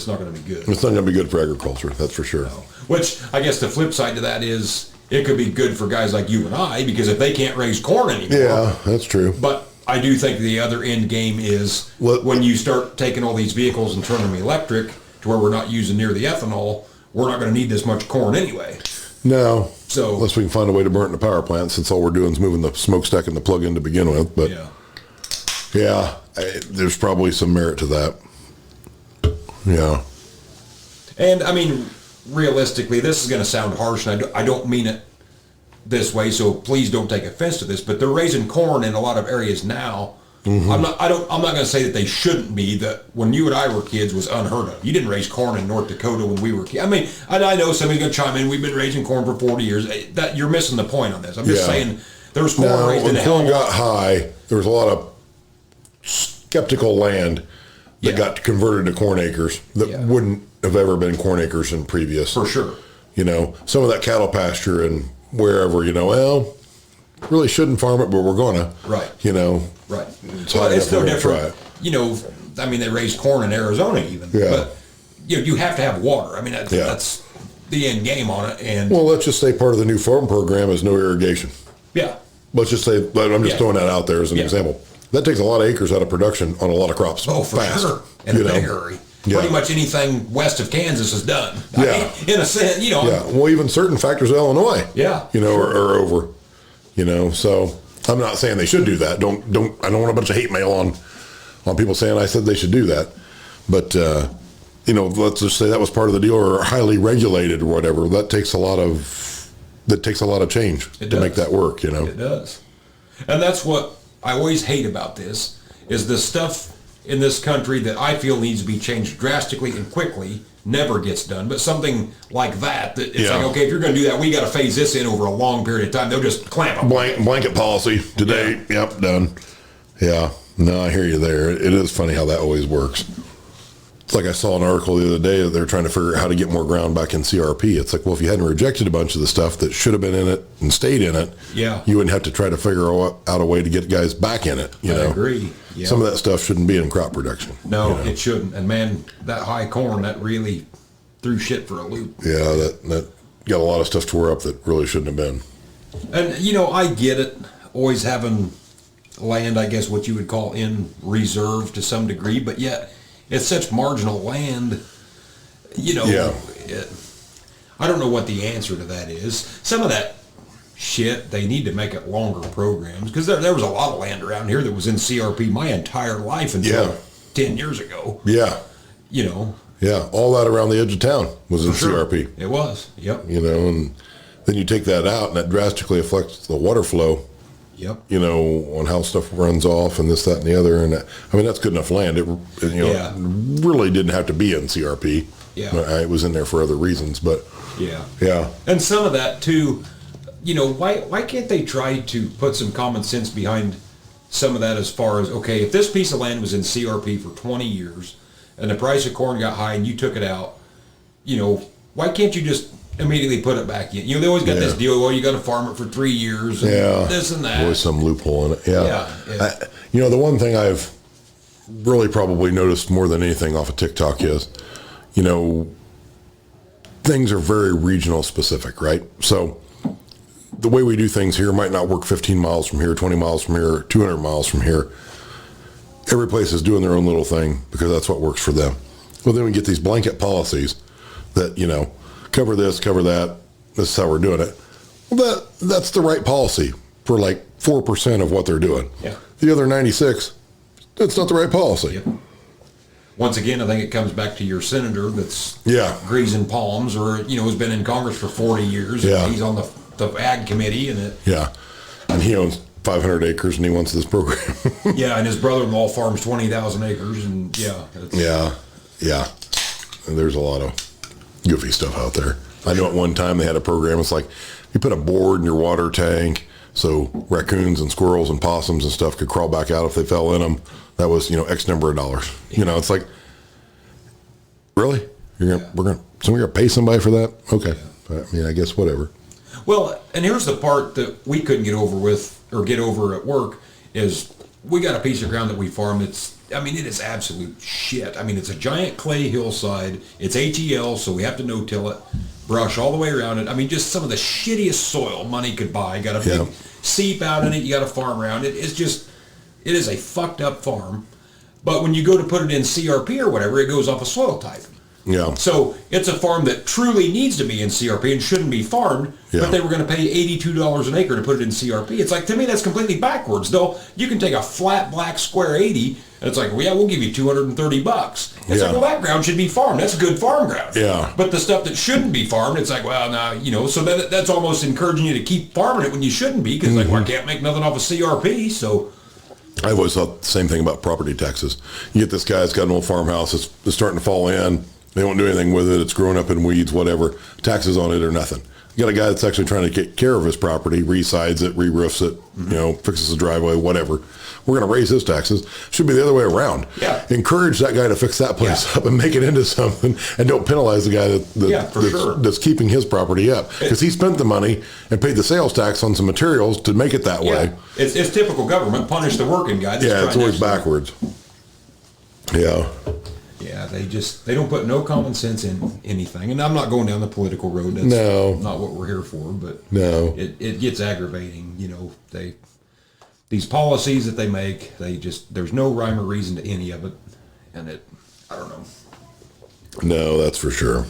not going to be good. It's not going to be good for agriculture, that's for sure. No. Which, I guess the flip side to that is, it could be good for guys like you and I, because if they can't raise corn anymore. Yeah, that's true. But I do think the other end game is when you start taking all these vehicles and turning them electric to where we're not using near the ethanol, we're not going to need this much corn anyway. No. So unless we can find a way to burn it in the power plant, since all we're doing is moving the smokestack and the plug-in to begin with. But there's probably some merit to that. Yeah. And I mean, realistically, this is going to sound harsh, and I don't mean it this way, so please don't take offense to this, but they're raising corn in a lot of areas now. I'm not going to say that they shouldn't be. That when you and I were kids was unheard of. You didn't raise corn in North Dakota when we were kids. I mean, I know somebody's going to chime in. We've been raising corn for 40 years. That you're missing the point on this. I'm just saying there's corn raised in hell. When corn got high, there was a lot of skeptical land that got converted to corn acres that wouldn't have ever been corn acres in previous. For sure. Some of that cattle pasture and wherever, well, really shouldn't farm it, but we're going to. Right. Right. It's no different. I mean, they raise corn in Arizona even. Yeah. But you have to have water. I mean, that's the end game on it. And well, let's just say part of the new farm program is no irrigation. Yeah. Let's just say, I'm just throwing that out there as an example. That takes a lot of acres out of production on a lot of crops. Oh, for sure. In a big hurry. Yeah. Pretty much anything west of Kansas is done. Yeah. In a sense, Yeah. Well, even certain factors of Illinois. Yeah. Are over. So I'm not saying they should do that. I don't want a bunch of hate mail on people saying I said they should do that. But let's just say that was part of the deal, or highly regulated or whatever. That takes a lot of change to make that work. It does. And that's what I always hate about this, is the stuff in this country that I feel needs to be changed drastically and quickly never gets done. But something like that it's like, okay, if you're going to do that, we got to phase this in over a long period of time. They'll just clamp a blanket policy today. Yeah. Yep, done. Yeah. No, I hear you there. It is funny how that always works. It's like I saw an article the other day that they're trying to figure out how to get more ground back in CRP. It's like, well, if you hadn't rejected a bunch of the stuff that should have been in it and stayed in it, you wouldn't have to try to figure out a way to get guys back in it. I agree. Yeah. Some of that stuff shouldn't be in crop production. No, it shouldn't. And man, that high corn, that really threw shit for a loop. Yeah, that got a lot of stuff tore up that really shouldn't have been. And, I get it. Always having land, I guess what you would call in reserve to some degree, but yet it's such marginal land, Yeah. I don't know what the answer to that is. Some of that shit, they need to make it longer programs, because there was a lot of land around here that was in CRP my entire life until 10 years ago. Yeah. Yeah, all that around the edge of town was in CRP. It was, yep. And then you take that out, and that drastically affects the water flow. Yep. On how stuff runs off and this, that, and the other. And that's good enough land. It really didn't have to be in CRP. Yeah. It was in there for other reasons, but yeah. And some of that too, why can't they try to put some common sense behind some of that, as far as, okay, if this piece of land was in CRP for 20 years and the price of corn got high and you took it out, why can't you just immediately put it back in? They always got this deal, well, you got to farm it for 3 years and this and that. Always some loophole in it. Yeah. The one thing I've really probably noticed more than anything off of TikTok is, things are very regional specific, right? So the way we do things here might not work 15 miles from here, 20 miles from here, 200 miles from here. Every place is doing their own little thing because that's what works for them. Well, then we get these blanket policies that, cover this, cover that. This is how we're doing it. Well, that's the right policy for like 4% of what they're doing. Yeah. The other 96, that's not the right policy. Yep. Once again, I think it comes back to your senator that's greasing palms, or has been in Congress for 40 years. Yeah. And he's on the ag committee, and and he owns 500 acres and he wants this program. And his brother-in-law farms 20,000 acres, and and there's a lot of goofy stuff out there. I know at one time they had a program. It's like you put a board in your water tank so raccoons and squirrels and possums and stuff could crawl back out if they fell in them. That was X number of dollars. It's like, really? Somebody gonna pay somebody for that? Okay. I guess whatever. Well, and here's the part that we couldn't get over at work is we got a piece of ground that we farm. It is absolute shit. It's a giant clay hillside. It's HEL, so we have to no-till it, brush all the way around it. Just some of the shittiest soil money could buy. Got a big seep out in it. You got to farm around it. It is a fucked up farm. But when you go to put it in CRP or whatever, it goes off a soil type. Yeah. So it's a farm that truly needs to be in CRP and shouldn't be farmed, but they were going to pay $82 an acre to put it in CRP. It's like, to me, that's completely backwards. Though you can take a flat black square 80, and it's like, well, we'll give you $230. It's like, well, that ground should be farmed. That's good farm ground. Yeah. But the stuff that shouldn't be farmed, it's like, well, now, so that's almost encouraging you to keep farming it when you shouldn't be, because I can't make nothing off of CRP, so... I've always thought the same thing about property taxes. You get this guy that's got an old farmhouse that's starting to fall in. They won't do anything with it. It's growing up in weeds, whatever. Taxes on it or nothing. You got a guy that's actually trying to take care of his property, re-sides it, re-roofs it, fixes the driveway, whatever. We're going to raise his taxes. Should be the other way around. Yeah. Encourage that guy to fix that place up and make it into something, and don't penalize the guy that's keeping his property up, because he spent the money and paid the sales tax on some materials to make it that way. It's typical government. Punish the working guy. It's always backwards. Yeah. Yeah, they don't put no common sense in anything. And I'm not going down the political road. That's No. not what we're here for, but No. it gets aggravating. You know, these policies that they make, there's no rhyme or reason to any of it. And I don't know. No, that's for sure.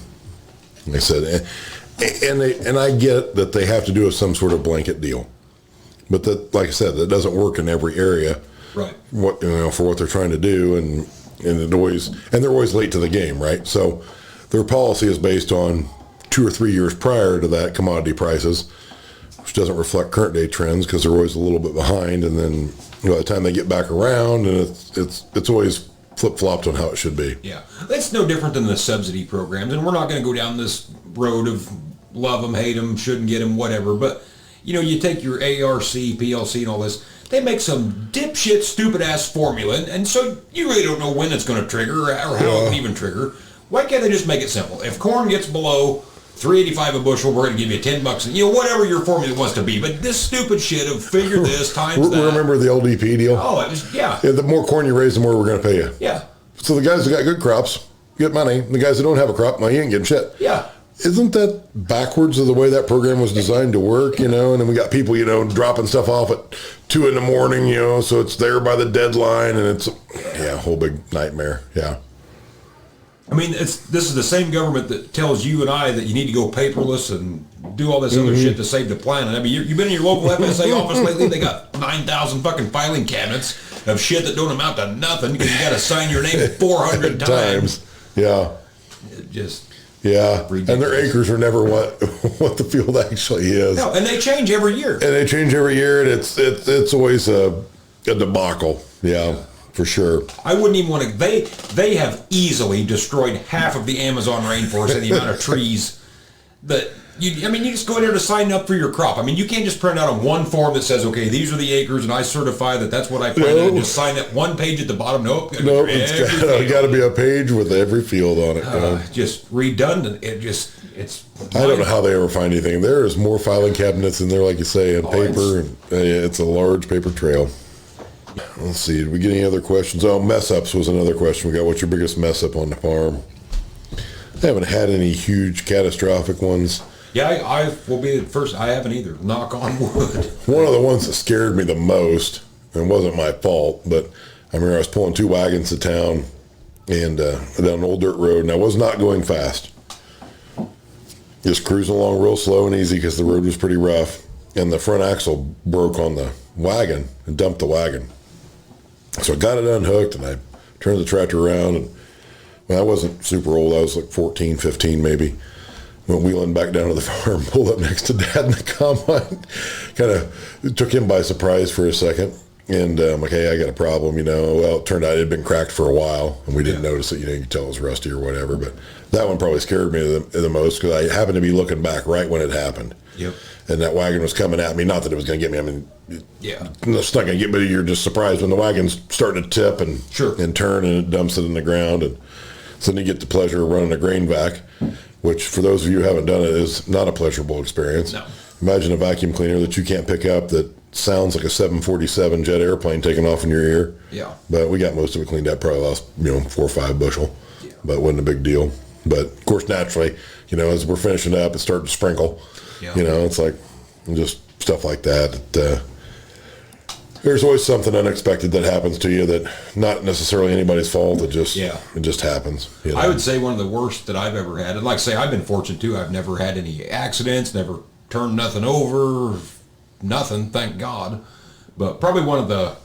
Like I said, and I get that they have to do some sort of blanket deal. But that, like I said, that doesn't work in every area. Right. For what they're trying to do, and they're always late to the game, right? So their policy is based on 2 or 3 years prior to that commodity prices, which doesn't reflect current day trends because they're always a little bit behind. And then by the time they get back around, and it's always flip flopped on how it should be. Yeah, that's no different than the subsidy programs, and we're not going to go down this road of love them, hate them, shouldn't get them, whatever. But you take your ARC, PLC, and all this. They make some dipshit, stupid-ass formula, and so you really don't know when it's going to trigger or how it can even trigger. Why can't they just make it simple? If corn gets below $3.85 a bushel, we're going to give you $10, and whatever your formula wants to be. But this stupid shit of figure this times that. Remember the LDP deal? Oh, it was, yeah. The more corn you raise, the more we're going to pay you. Yeah. So the guys that got good crops get money. The guys that don't have a crop, well, you ain't getting shit. Yeah. Isn't that backwards of the way that program was designed to work, And then we got people, dropping stuff off at 2 a.m, so it's there by the deadline, and it's, a whole big nightmare, yeah. I mean, this is the same government that tells you and I that you need to go paperless and do all this other shit to save the planet. I mean, you've been in your local FSA office lately, they got 9,000 fucking filing cabinets of shit that don't amount to nothing because you got to sign your name 400 times. Yeah. It just... Yeah, ridiculous. And their acres are never what the field actually is. No, and they change every year. And and it's always a debacle. Yeah, for sure. I wouldn't even want to. They have easily destroyed half of the Amazon rainforest and the amount of trees that you just go in there to sign up for your crop. I mean, you can't just print out on one form that says, okay, these are the acres, and I certify that that's what I planted, and just sign that one page at the bottom. Nope, it's got to be a page with every field on it. Just redundant. It's. I don't know how they ever find anything. There is more filing cabinets in there, like you say, and paper, and it's a large paper trail. Let's see. Did we get any other questions? Oh, mess ups was another question we got. What's your biggest mess up on the farm? I haven't had any huge catastrophic ones. Yeah, I will be the first. I haven't either. Knock on wood. One of the ones that scared me the most, and wasn't my fault, but I remember I was pulling 2 wagons to town and down an old dirt road, and I was not going fast. Just cruising along real slow and easy because the road was pretty rough, and the front axle broke on the wagon and dumped the wagon. So I got it unhooked, and I turned the tractor around, and I wasn't super old. I was like 14, 15 maybe. Went wheeling back down to the farm, pulled up next to Dad in the combine. Kind of took him by surprise for a second. And I'm like, hey, I got a problem, Well, it turned out it had been cracked for a while, and we didn't notice it. You could tell it was rusty or whatever. But that one probably scared me the most because I happened to be looking back right when it happened. Yep. And that wagon was coming at me. Not that it was going to get me. I mean, yeah, it's not going to get me. You're just surprised when the wagon's starting to tip and turn, and it dumps it in the ground. And so then you get the pleasure of running a grain vac, which for those of you who haven't done it is not a pleasurable experience. No. Imagine a vacuum cleaner that you can't pick up that sounds like a 747 jet airplane taking off in your ear. Yeah. But we got most of it cleaned up, probably lost 4 or 5 bushel. Yeah. But it wasn't a big deal. But of course, naturally, as we're finishing up, it started to sprinkle. Yeah. It's like just stuff like that. There's always something unexpected that happens to you that not necessarily anybody's fault. It just happens. I would say one of the worst that I've ever had. And like I say, I've been fortunate too. I've never had any accidents, never turned nothing over, nothing, thank God. But probably one of the,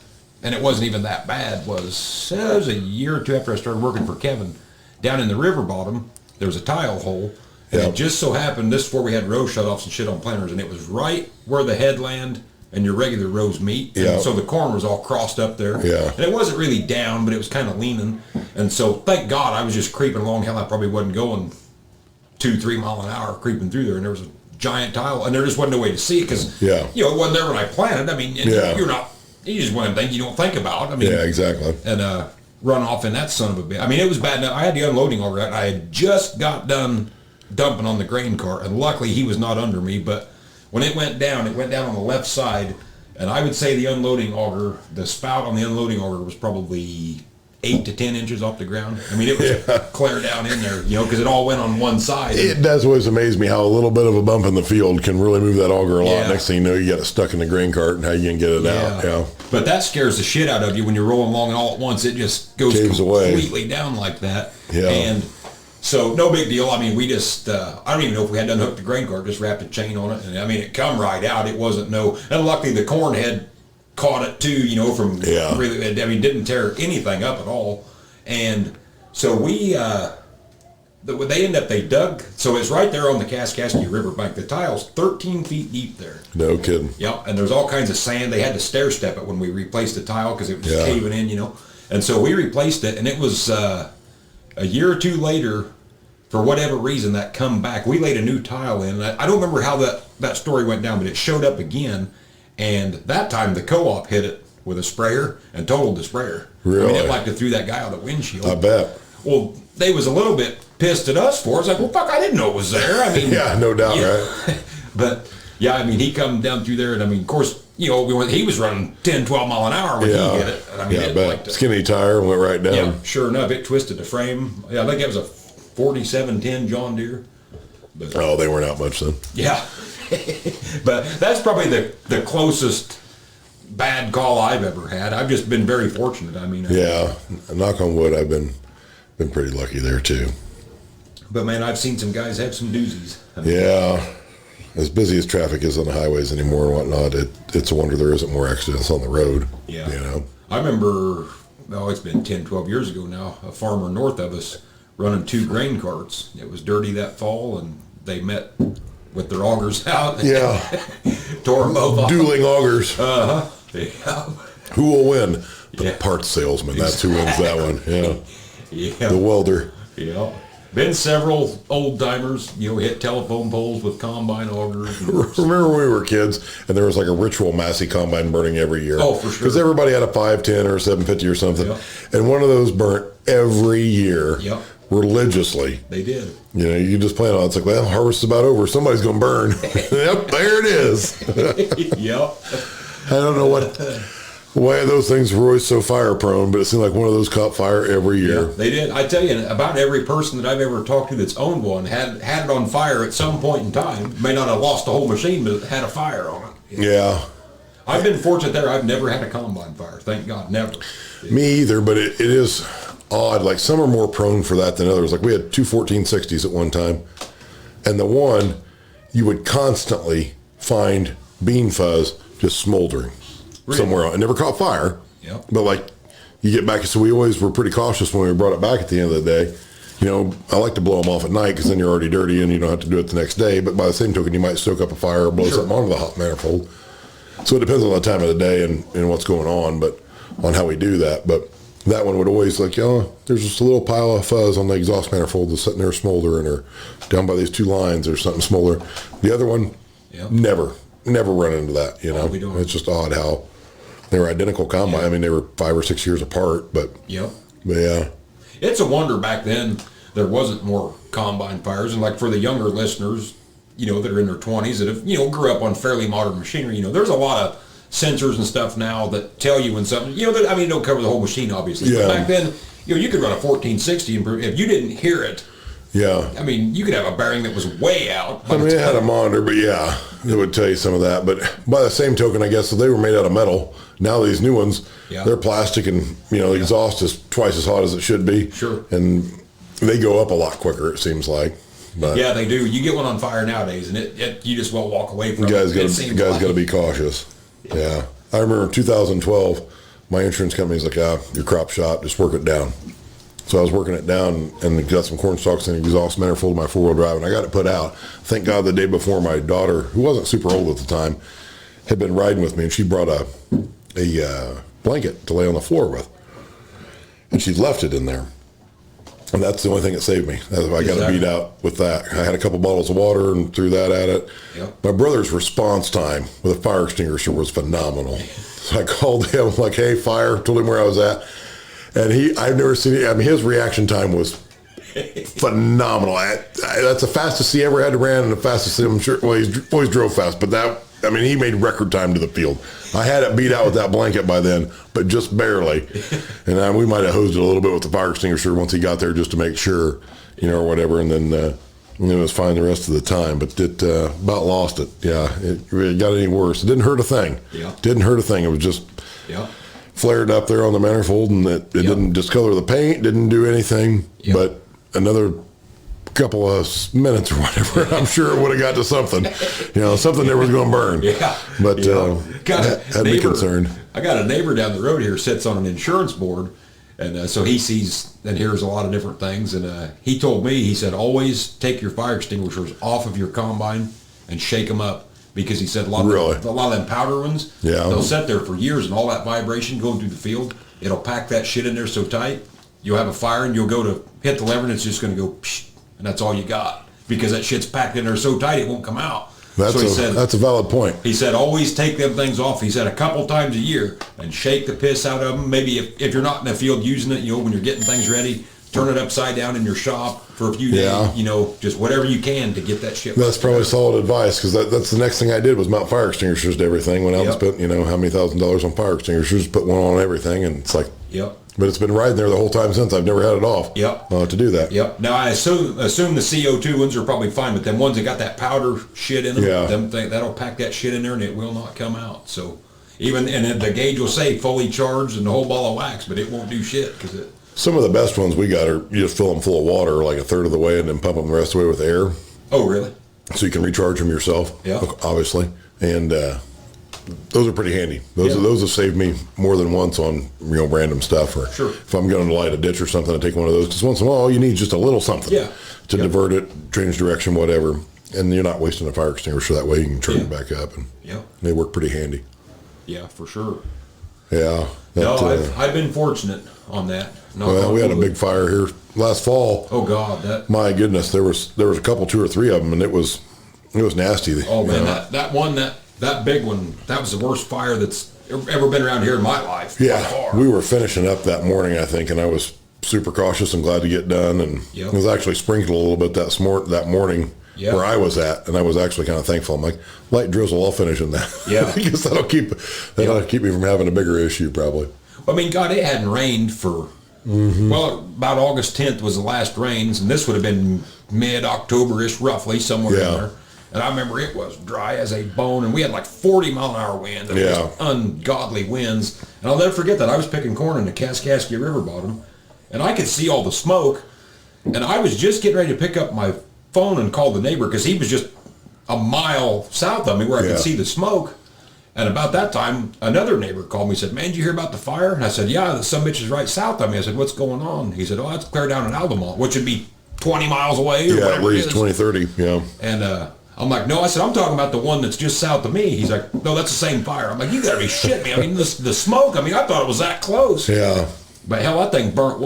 and it wasn't even that bad, was a year or two after I started working for Kevin. Down in the river bottom, there was a tile hole. And it just so happened, this is where we had row shutoffs and shit on planters, and it was right where the headland and your regular rows meet. And so the corn was all crossed up there. Yeah. And it wasn't really down, but it was kind of leaning. And so thank God I was just creeping along. Hell, I probably wasn't going 2-3 mile an hour creeping through there, and there was a giant tile, and there just wasn't no way to see it because it wasn't there when I planted. I mean, you're not, you just one thing you don't think about. I mean, exactly. And run off in that son of a bitch. I mean, it was bad enough. I had the unloading all right. I had just got done dumping on the grain cart, and luckily he was not under me. But when it went down on the left side, and I would say the unloading auger, the spout on the unloading auger was probably 8 to 10 inches off the ground. I mean, it was clear down in there, because it all went on one side. It does always amaze me how a little bit of a bump in the field can really move that auger a lot. Yeah. Next thing you know, you got it stuck in the grain cart, and how you can get it out. Yeah. But that scares the shit out of you when you're rolling along, and all at once it just goes Caves completely away. down like that. Yeah. And so no big deal. I mean, we just, I don't even know if we had to unhook the grain cart, just wrapped a chain on it. And I mean, it come right out. It wasn't and luckily the corn had caught it too, from really, I mean, didn't tear anything up at all. And so they dug, so it's right there on the Kaskaskia Riverbank. The tile's 13 feet deep there. No kidding. Yep, and there's all kinds of sand. They had to stair step it when we replaced the tile because it was caving in, And so we replaced it, and it was a year or two later, for whatever reason, that come back. We laid a new tile in. I don't remember how that story went down, but it showed up again, and that time the co-op hit it with a sprayer and totaled the sprayer. Really? I mean, it like to threw that guy out the windshield. I bet. Well, they was a little bit pissed at us for it. It's like, well, fuck, I didn't know it was there. I mean, Yeah, no doubt, right? But yeah, I mean, he come down through there, and I mean, of course, he was running 10, 12 mile an hour when he hit it. And I mean, I bet. Skinny tire went right down. Yeah, sure enough, it twisted the frame. Yeah, I think it was a 4710 John Deere. But, They weren't out much then. yeah. But that's probably the closest bad call I've ever had. I've just been very fortunate. I mean, knock on wood, I've been pretty lucky there too. But man, I've seen some guys have some doozies. I mean, Yeah, as busy as traffic is on the highways anymore and whatnot, it's a wonder there isn't more accidents on the road. Yeah. You know. I remember, it's been 10, 12 years ago now, a farmer north of us running 2 grain carts. It was dirty that fall, and they met with their augers out. Yeah. Tore them both off. Dueling augers. Uh-huh. Yeah. Who will win? The Yeah. parts salesman. That's who wins that one. Yeah. Yeah. The welder. Yeah. Been several old timers, hit telephone poles with combine augers. Remember when we were kids and there was like a ritual Massey combine burning every year? Oh, for sure. Because everybody had a 510 or a 750 or something. Yep. And one of those burnt every year. Yep. Religiously. They did. You just plan on it. It's like, well, harvest is about over. Somebody's going to burn. Yep, there it is. Yep. I don't know why those things were always so fire prone, but it seemed like one of those caught fire every year. Yeah, they did. I tell you, about every person that I've ever talked to that's owned one had it on fire at some point in time. May not have lost the whole machine, but it had a fire on it. Yeah. I've been fortunate there. I've never had a combine fire. Thank God, never. Me either, but it is odd. Like some are more prone for that than others. Like we had 2 1460s at one time, and the one you would constantly find bean fuzz just smoldering somewhere on. It never caught fire. Yep. But like you get back, so we always were pretty cautious when we brought it back at the end of the day. I like to blow them off at night because then you're already dirty and you don't have to do it the next day. But by the same token, you might stoke up a fire or blow something onto the hot manifold. So it depends on the time of the day and what's going on, but on how we do that. But that one would always there's just a little pile of fuzz on the exhaust manifold that's sitting there smoldering, or down by these 2 lines or something smoldering. The other one, never run into that. We don't. It's just odd how they were identical combine. I mean, they were 5 or 6 years apart, but yeah. It's a wonder back then there wasn't more combine fires. And like for the younger listeners, that are in their 20s that have, grew up on fairly modern machinery, there's a lot of sensors and stuff now that tell you when something, that, don't cover the whole machine, obviously. Yeah. But back then, you could run a 1460 and if you didn't hear it, Yeah. I mean, you could have a bearing that was way out. It had a monitor, but yeah, it would tell you some of that. But by the same token, I guess, they were made out of metal. Now these new ones, they're plastic, and the exhaust is twice as hot as it should be. Sure. And they go up a lot quicker, it seems like. But yeah, they do. You get one on fire nowadays, and you just won't walk away from it. You guys got to be cautious. Yeah. I remember in 2012, my insurance company's like, your crop shot, just work it down. So I was working it down and got some corn stalks and an exhaust manifold in my 4-wheel drive, and I got it put out. Thank God the day before, my daughter, who wasn't super old at the time, had been riding with me, and she brought a blanket to lay on the floor with. And she left it in there. And that's the only thing that saved me. I got to beat out with that. I had a couple bottles of water and threw that at it. Yep. My brother's response time with a fire extinguisher was phenomenal. So I called him, like, hey, fire, told him where I was at. And I've never seen it. I mean, his reaction time was phenomenal. That's the fastest he ever had to run, and the fastest, I'm sure, well, he's always drove fast, but that I mean, he made record time to the field. I had it beat out with that blanket by then, but just barely. And we might have hosed it a little bit with the fire extinguisher once he got there just to make sure, or whatever. And then it was fine the rest of the time. But it about lost it. Yeah, it really got any worse. It didn't hurt a thing. Yeah. Didn't hurt a thing. It was just flared up there on the manifold, and it didn't discolor the paint, didn't do anything. But another couple of minutes or whatever, I'm sure it would have got to something. Something there was going to burn. But had to be concerned. I got a neighbor down the road here sits on an insurance board, and so he sees and hears a lot of different things. And he told me, he said, always take your fire extinguishers off of your combine and shake them up, because he said a lot of them powder ones, they'll sit there for years, and all that vibration going through the field, it'll pack that shit in there so tight, you'll have a fire and you'll go to hit the lever and it's just going to go psh, and that's all you got, because that shit's packed in there so tight it won't come out. That's a valid point. He said always take them things off. He said a couple times a year and shake the piss out of them. Maybe if you're not in the field using it, when you're getting things ready, turn it upside down in your shop for a few days, just whatever you can to get that shit. That's probably solid advice, because that's the next thing I did was mount fire extinguishers to everything. When I spent, how many $1,000s on fire extinguishers, put one on everything, and it's like, but it's been riding there the whole time since. I've never had it off. To do that. Now I assume the CO2 ones are probably fine, but them ones that got that powder shit in them, that'll pack that shit in there and it will not come out. So and the gauge will say fully charged and the whole ball of wax, but it won't do shit because it. Some of the best ones we got are you just fill them full of water like a third of the way and then pump them the rest of the way with air. Oh, really? So you can recharge them yourself. Obviously, and those are pretty handy. Those have saved me more than once on random stuff. Or if I'm going to light a ditch or something, I take one of those, because once in a while all you need is just a little something to divert it, change direction, whatever, and you're not wasting a fire extinguisher that way. You can turn it back up, and they work pretty handy. Yeah, for sure. Yeah. I've been fortunate on that. Well, we had a big fire here last fall. Oh God, my goodness, there was a couple, 2 or 3 of them, and it was nasty. Oh man, that big one, that was the worst fire that's ever been around here in my life. Yeah, we were finishing up that morning, I think, and I was super cautious and glad to get done. And it was actually sprinkled a little bit that morning where I was at, and I was actually kind of thankful. I'm like, light drizzle, I'll finish in that. Yeah, because that'll keep me from having a bigger issue probably. I mean, God, it hadn't rained for about August 10th was the last rains, and this would have been mid-October-ish, roughly, somewhere in there. And I remember it was dry as a bone, and we had like 40-mile-an-hour winds, and just ungodly winds. And I'll never forget that I was picking corn in the Kaskaskia River bottom, and I could see all the smoke, and I was just getting ready to pick up my phone and call the neighbor, because he was just a mile south of me where I could see the smoke. And about that time, another neighbor called me and said, "Man, did you hear about the fire?" And I said, "Yeah, the some bitch is right south of me." I said, "What's going on?" He said, "Oh, it's clear down in Albemarle," which would be 20 miles away. Or at least 20, 30, And I'm like, "No," I said, "I'm talking about the one that's just south of me." He's like, "No, that's the same fire." I'm like, "You gotta be shitting me." I mean, the smoke, I thought it was that close. Yeah. But hell, that thing burnt,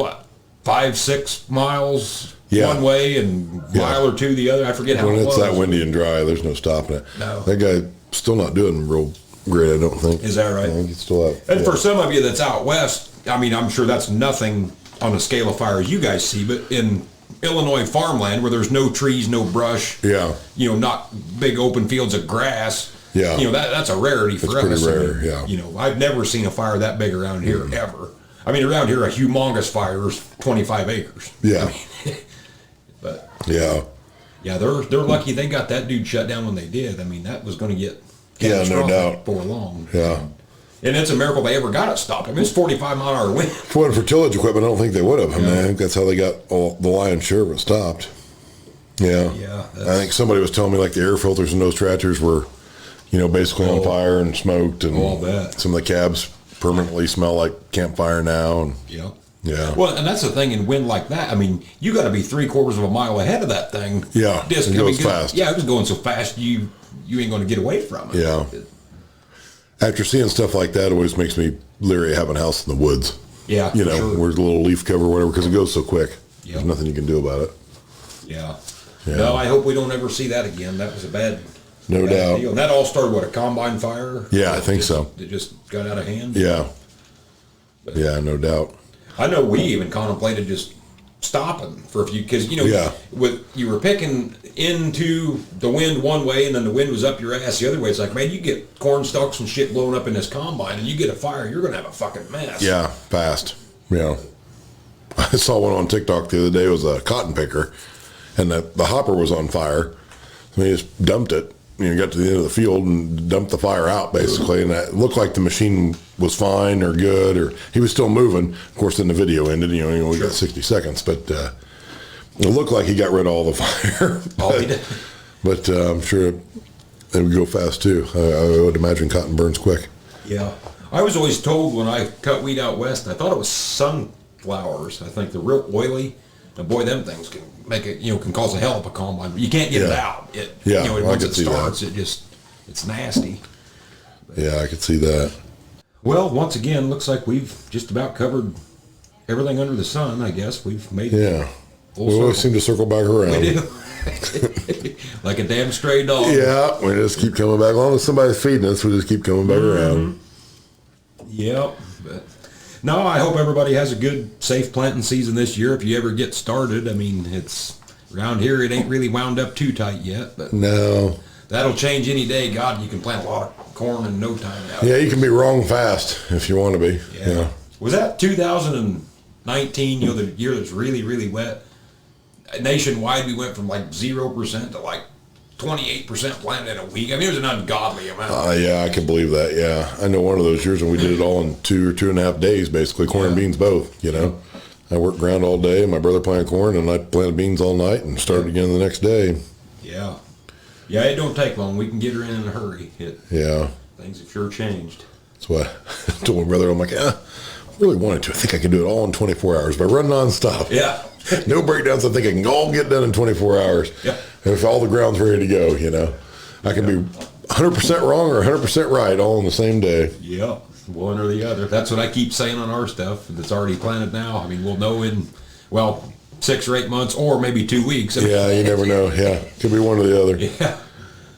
5-6 miles one way and a mile or two the other. I forget how it was. When it's that windy and dry, there's no stopping it. No. That guy still not doing real great, I don't think. Is that right? I think he's still out. And for some of you that's out west, I'm sure that's nothing on a scale of fire as you guys see, but in Illinois farmland where there's no trees, no brush, not big open fields of grass, that's a rarity for us. It's pretty rare, I've never seen a fire that big around here, ever. Around here, a humongous fire is 25 acres. Yeah. But yeah, they're lucky they got that dude shut down when they did. That was going to get no doubt for long. Yeah. And it's a miracle they ever got it stopped. It's 45-mile-an-hour wind. If it wasn't for tillage equipment, I don't think they would have. I think that's how they got the lion's share of it stopped. Yeah. Yeah. I think somebody was telling me like the air filters in those tractors were, basically on fire and smoked, and I'll bet. Some of the cabs permanently smell like campfire now. And yeah. Well, and that's the thing in wind like that. You got to be 3/4 of a mile ahead of that thing. Yeah. It goes fast. Yeah, it was going so fast you ain't going to get away from it. Yeah. After seeing stuff like that, it always makes me leery of having a house in the woods. Yeah, where there's a little leaf cover or whatever, because it goes so quick. There's nothing you can do about it. Yeah. No, I hope we don't ever see that again. That was a bad doubt. deal. And that all started, a combine fire? Yeah, I think so. It just got out of hand? Yeah. No doubt. I know we even contemplated just stopping for a few, because Yeah. you were picking into the wind one way, and then the wind was up your ass the other way. It's like, man, you get corn stalks and shit blowing up in this combine, and you get a fire, you're gonna have a fucking mess. Yeah, fast. Yeah. I saw one on TikTok the other day. It was a cotton picker, and the hopper was on fire. So he just dumped it. Got to the end of the field and dumped the fire out, basically. And it looked like the machine was fine or good, or he was still moving. Of course, then the video ended. We got 60 seconds, but it looked like he got rid of all the fire. All he did. But I'm sure it would go fast too. I would imagine cotton burns quick. Yeah. I was always told when I cut wheat out west, I thought it was sunflowers. I think they're real oily. And boy, them things can make it, can cause a hell of a combine. You can't get it out. Once it starts, it's nasty. Yeah, I could see that. Well, once again, looks like we've just about covered everything under the sun, I guess. We've made full We always circle. seem to circle back around. We do. Like a damn stray dog. Yeah, we just keep coming back. As long as somebody's feeding us, we just keep coming back around. Yep. But no, I hope everybody has a good, safe planting season this year. If you ever get started, I mean, it's around here, it ain't really wound up too tight yet, but No. that'll change any day. God, you can plant a lot of corn in no time now. Yeah, you can be wrong fast if you want to be. Yeah. Was that 2019, the year that's really, really wet? Nationwide, we went from like 0% to like 28% planted in a week. I mean, it was an ungodly amount. Yeah, I can believe that. Yeah. I know one of those years when we did it all in 2 or 2.5 days, basically, corn and beans both, I worked ground all day, and my brother planted corn, and I planted beans all night and started again the next day. Yeah. Yeah, it don't take long. We can get her in a hurry. Yeah. Things have sure changed. That's what I told my brother. I'm like, I really wanted to. I think I can do it all in 24 hours, but run nonstop. Yeah. No breakdowns. I think I can all get done in 24 hours. Yeah. And if all the ground's ready to go, I can be 100% wrong or 100% right all in the same day. Yep. One or the other. That's what I keep saying on our stuff that's already planted now. I mean, we'll know in, 6 or 8 months or maybe 2 weeks. Yeah, you never know. Yeah, could be one or the other. Yeah.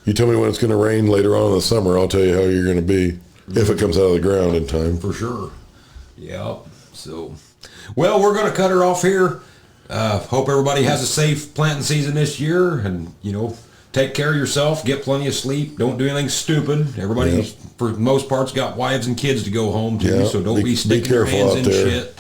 You tell me when it's going to rain later on in the summer, I'll tell you how you're going to be if it comes out of the ground in time. For sure. Yep. So, well, we're going to cut her off here. Hope everybody has a safe planting season this year, and take care of yourself, get plenty of sleep, don't do anything stupid. Everybody, for the most part's got wives and kids to go home to, so don't be sticking your hands in shit.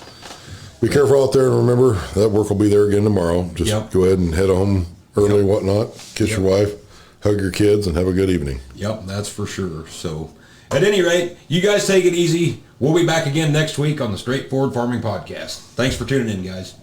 Be careful out there, and remember that work will be there again tomorrow. Just go ahead and head home early and whatnot. Kiss your wife, hug your kids, and have a good evening. Yep, that's for sure. So, at any rate, you guys take it easy. We'll be back again next week on the Straightforward Farming Podcast. Thanks for tuning in, guys.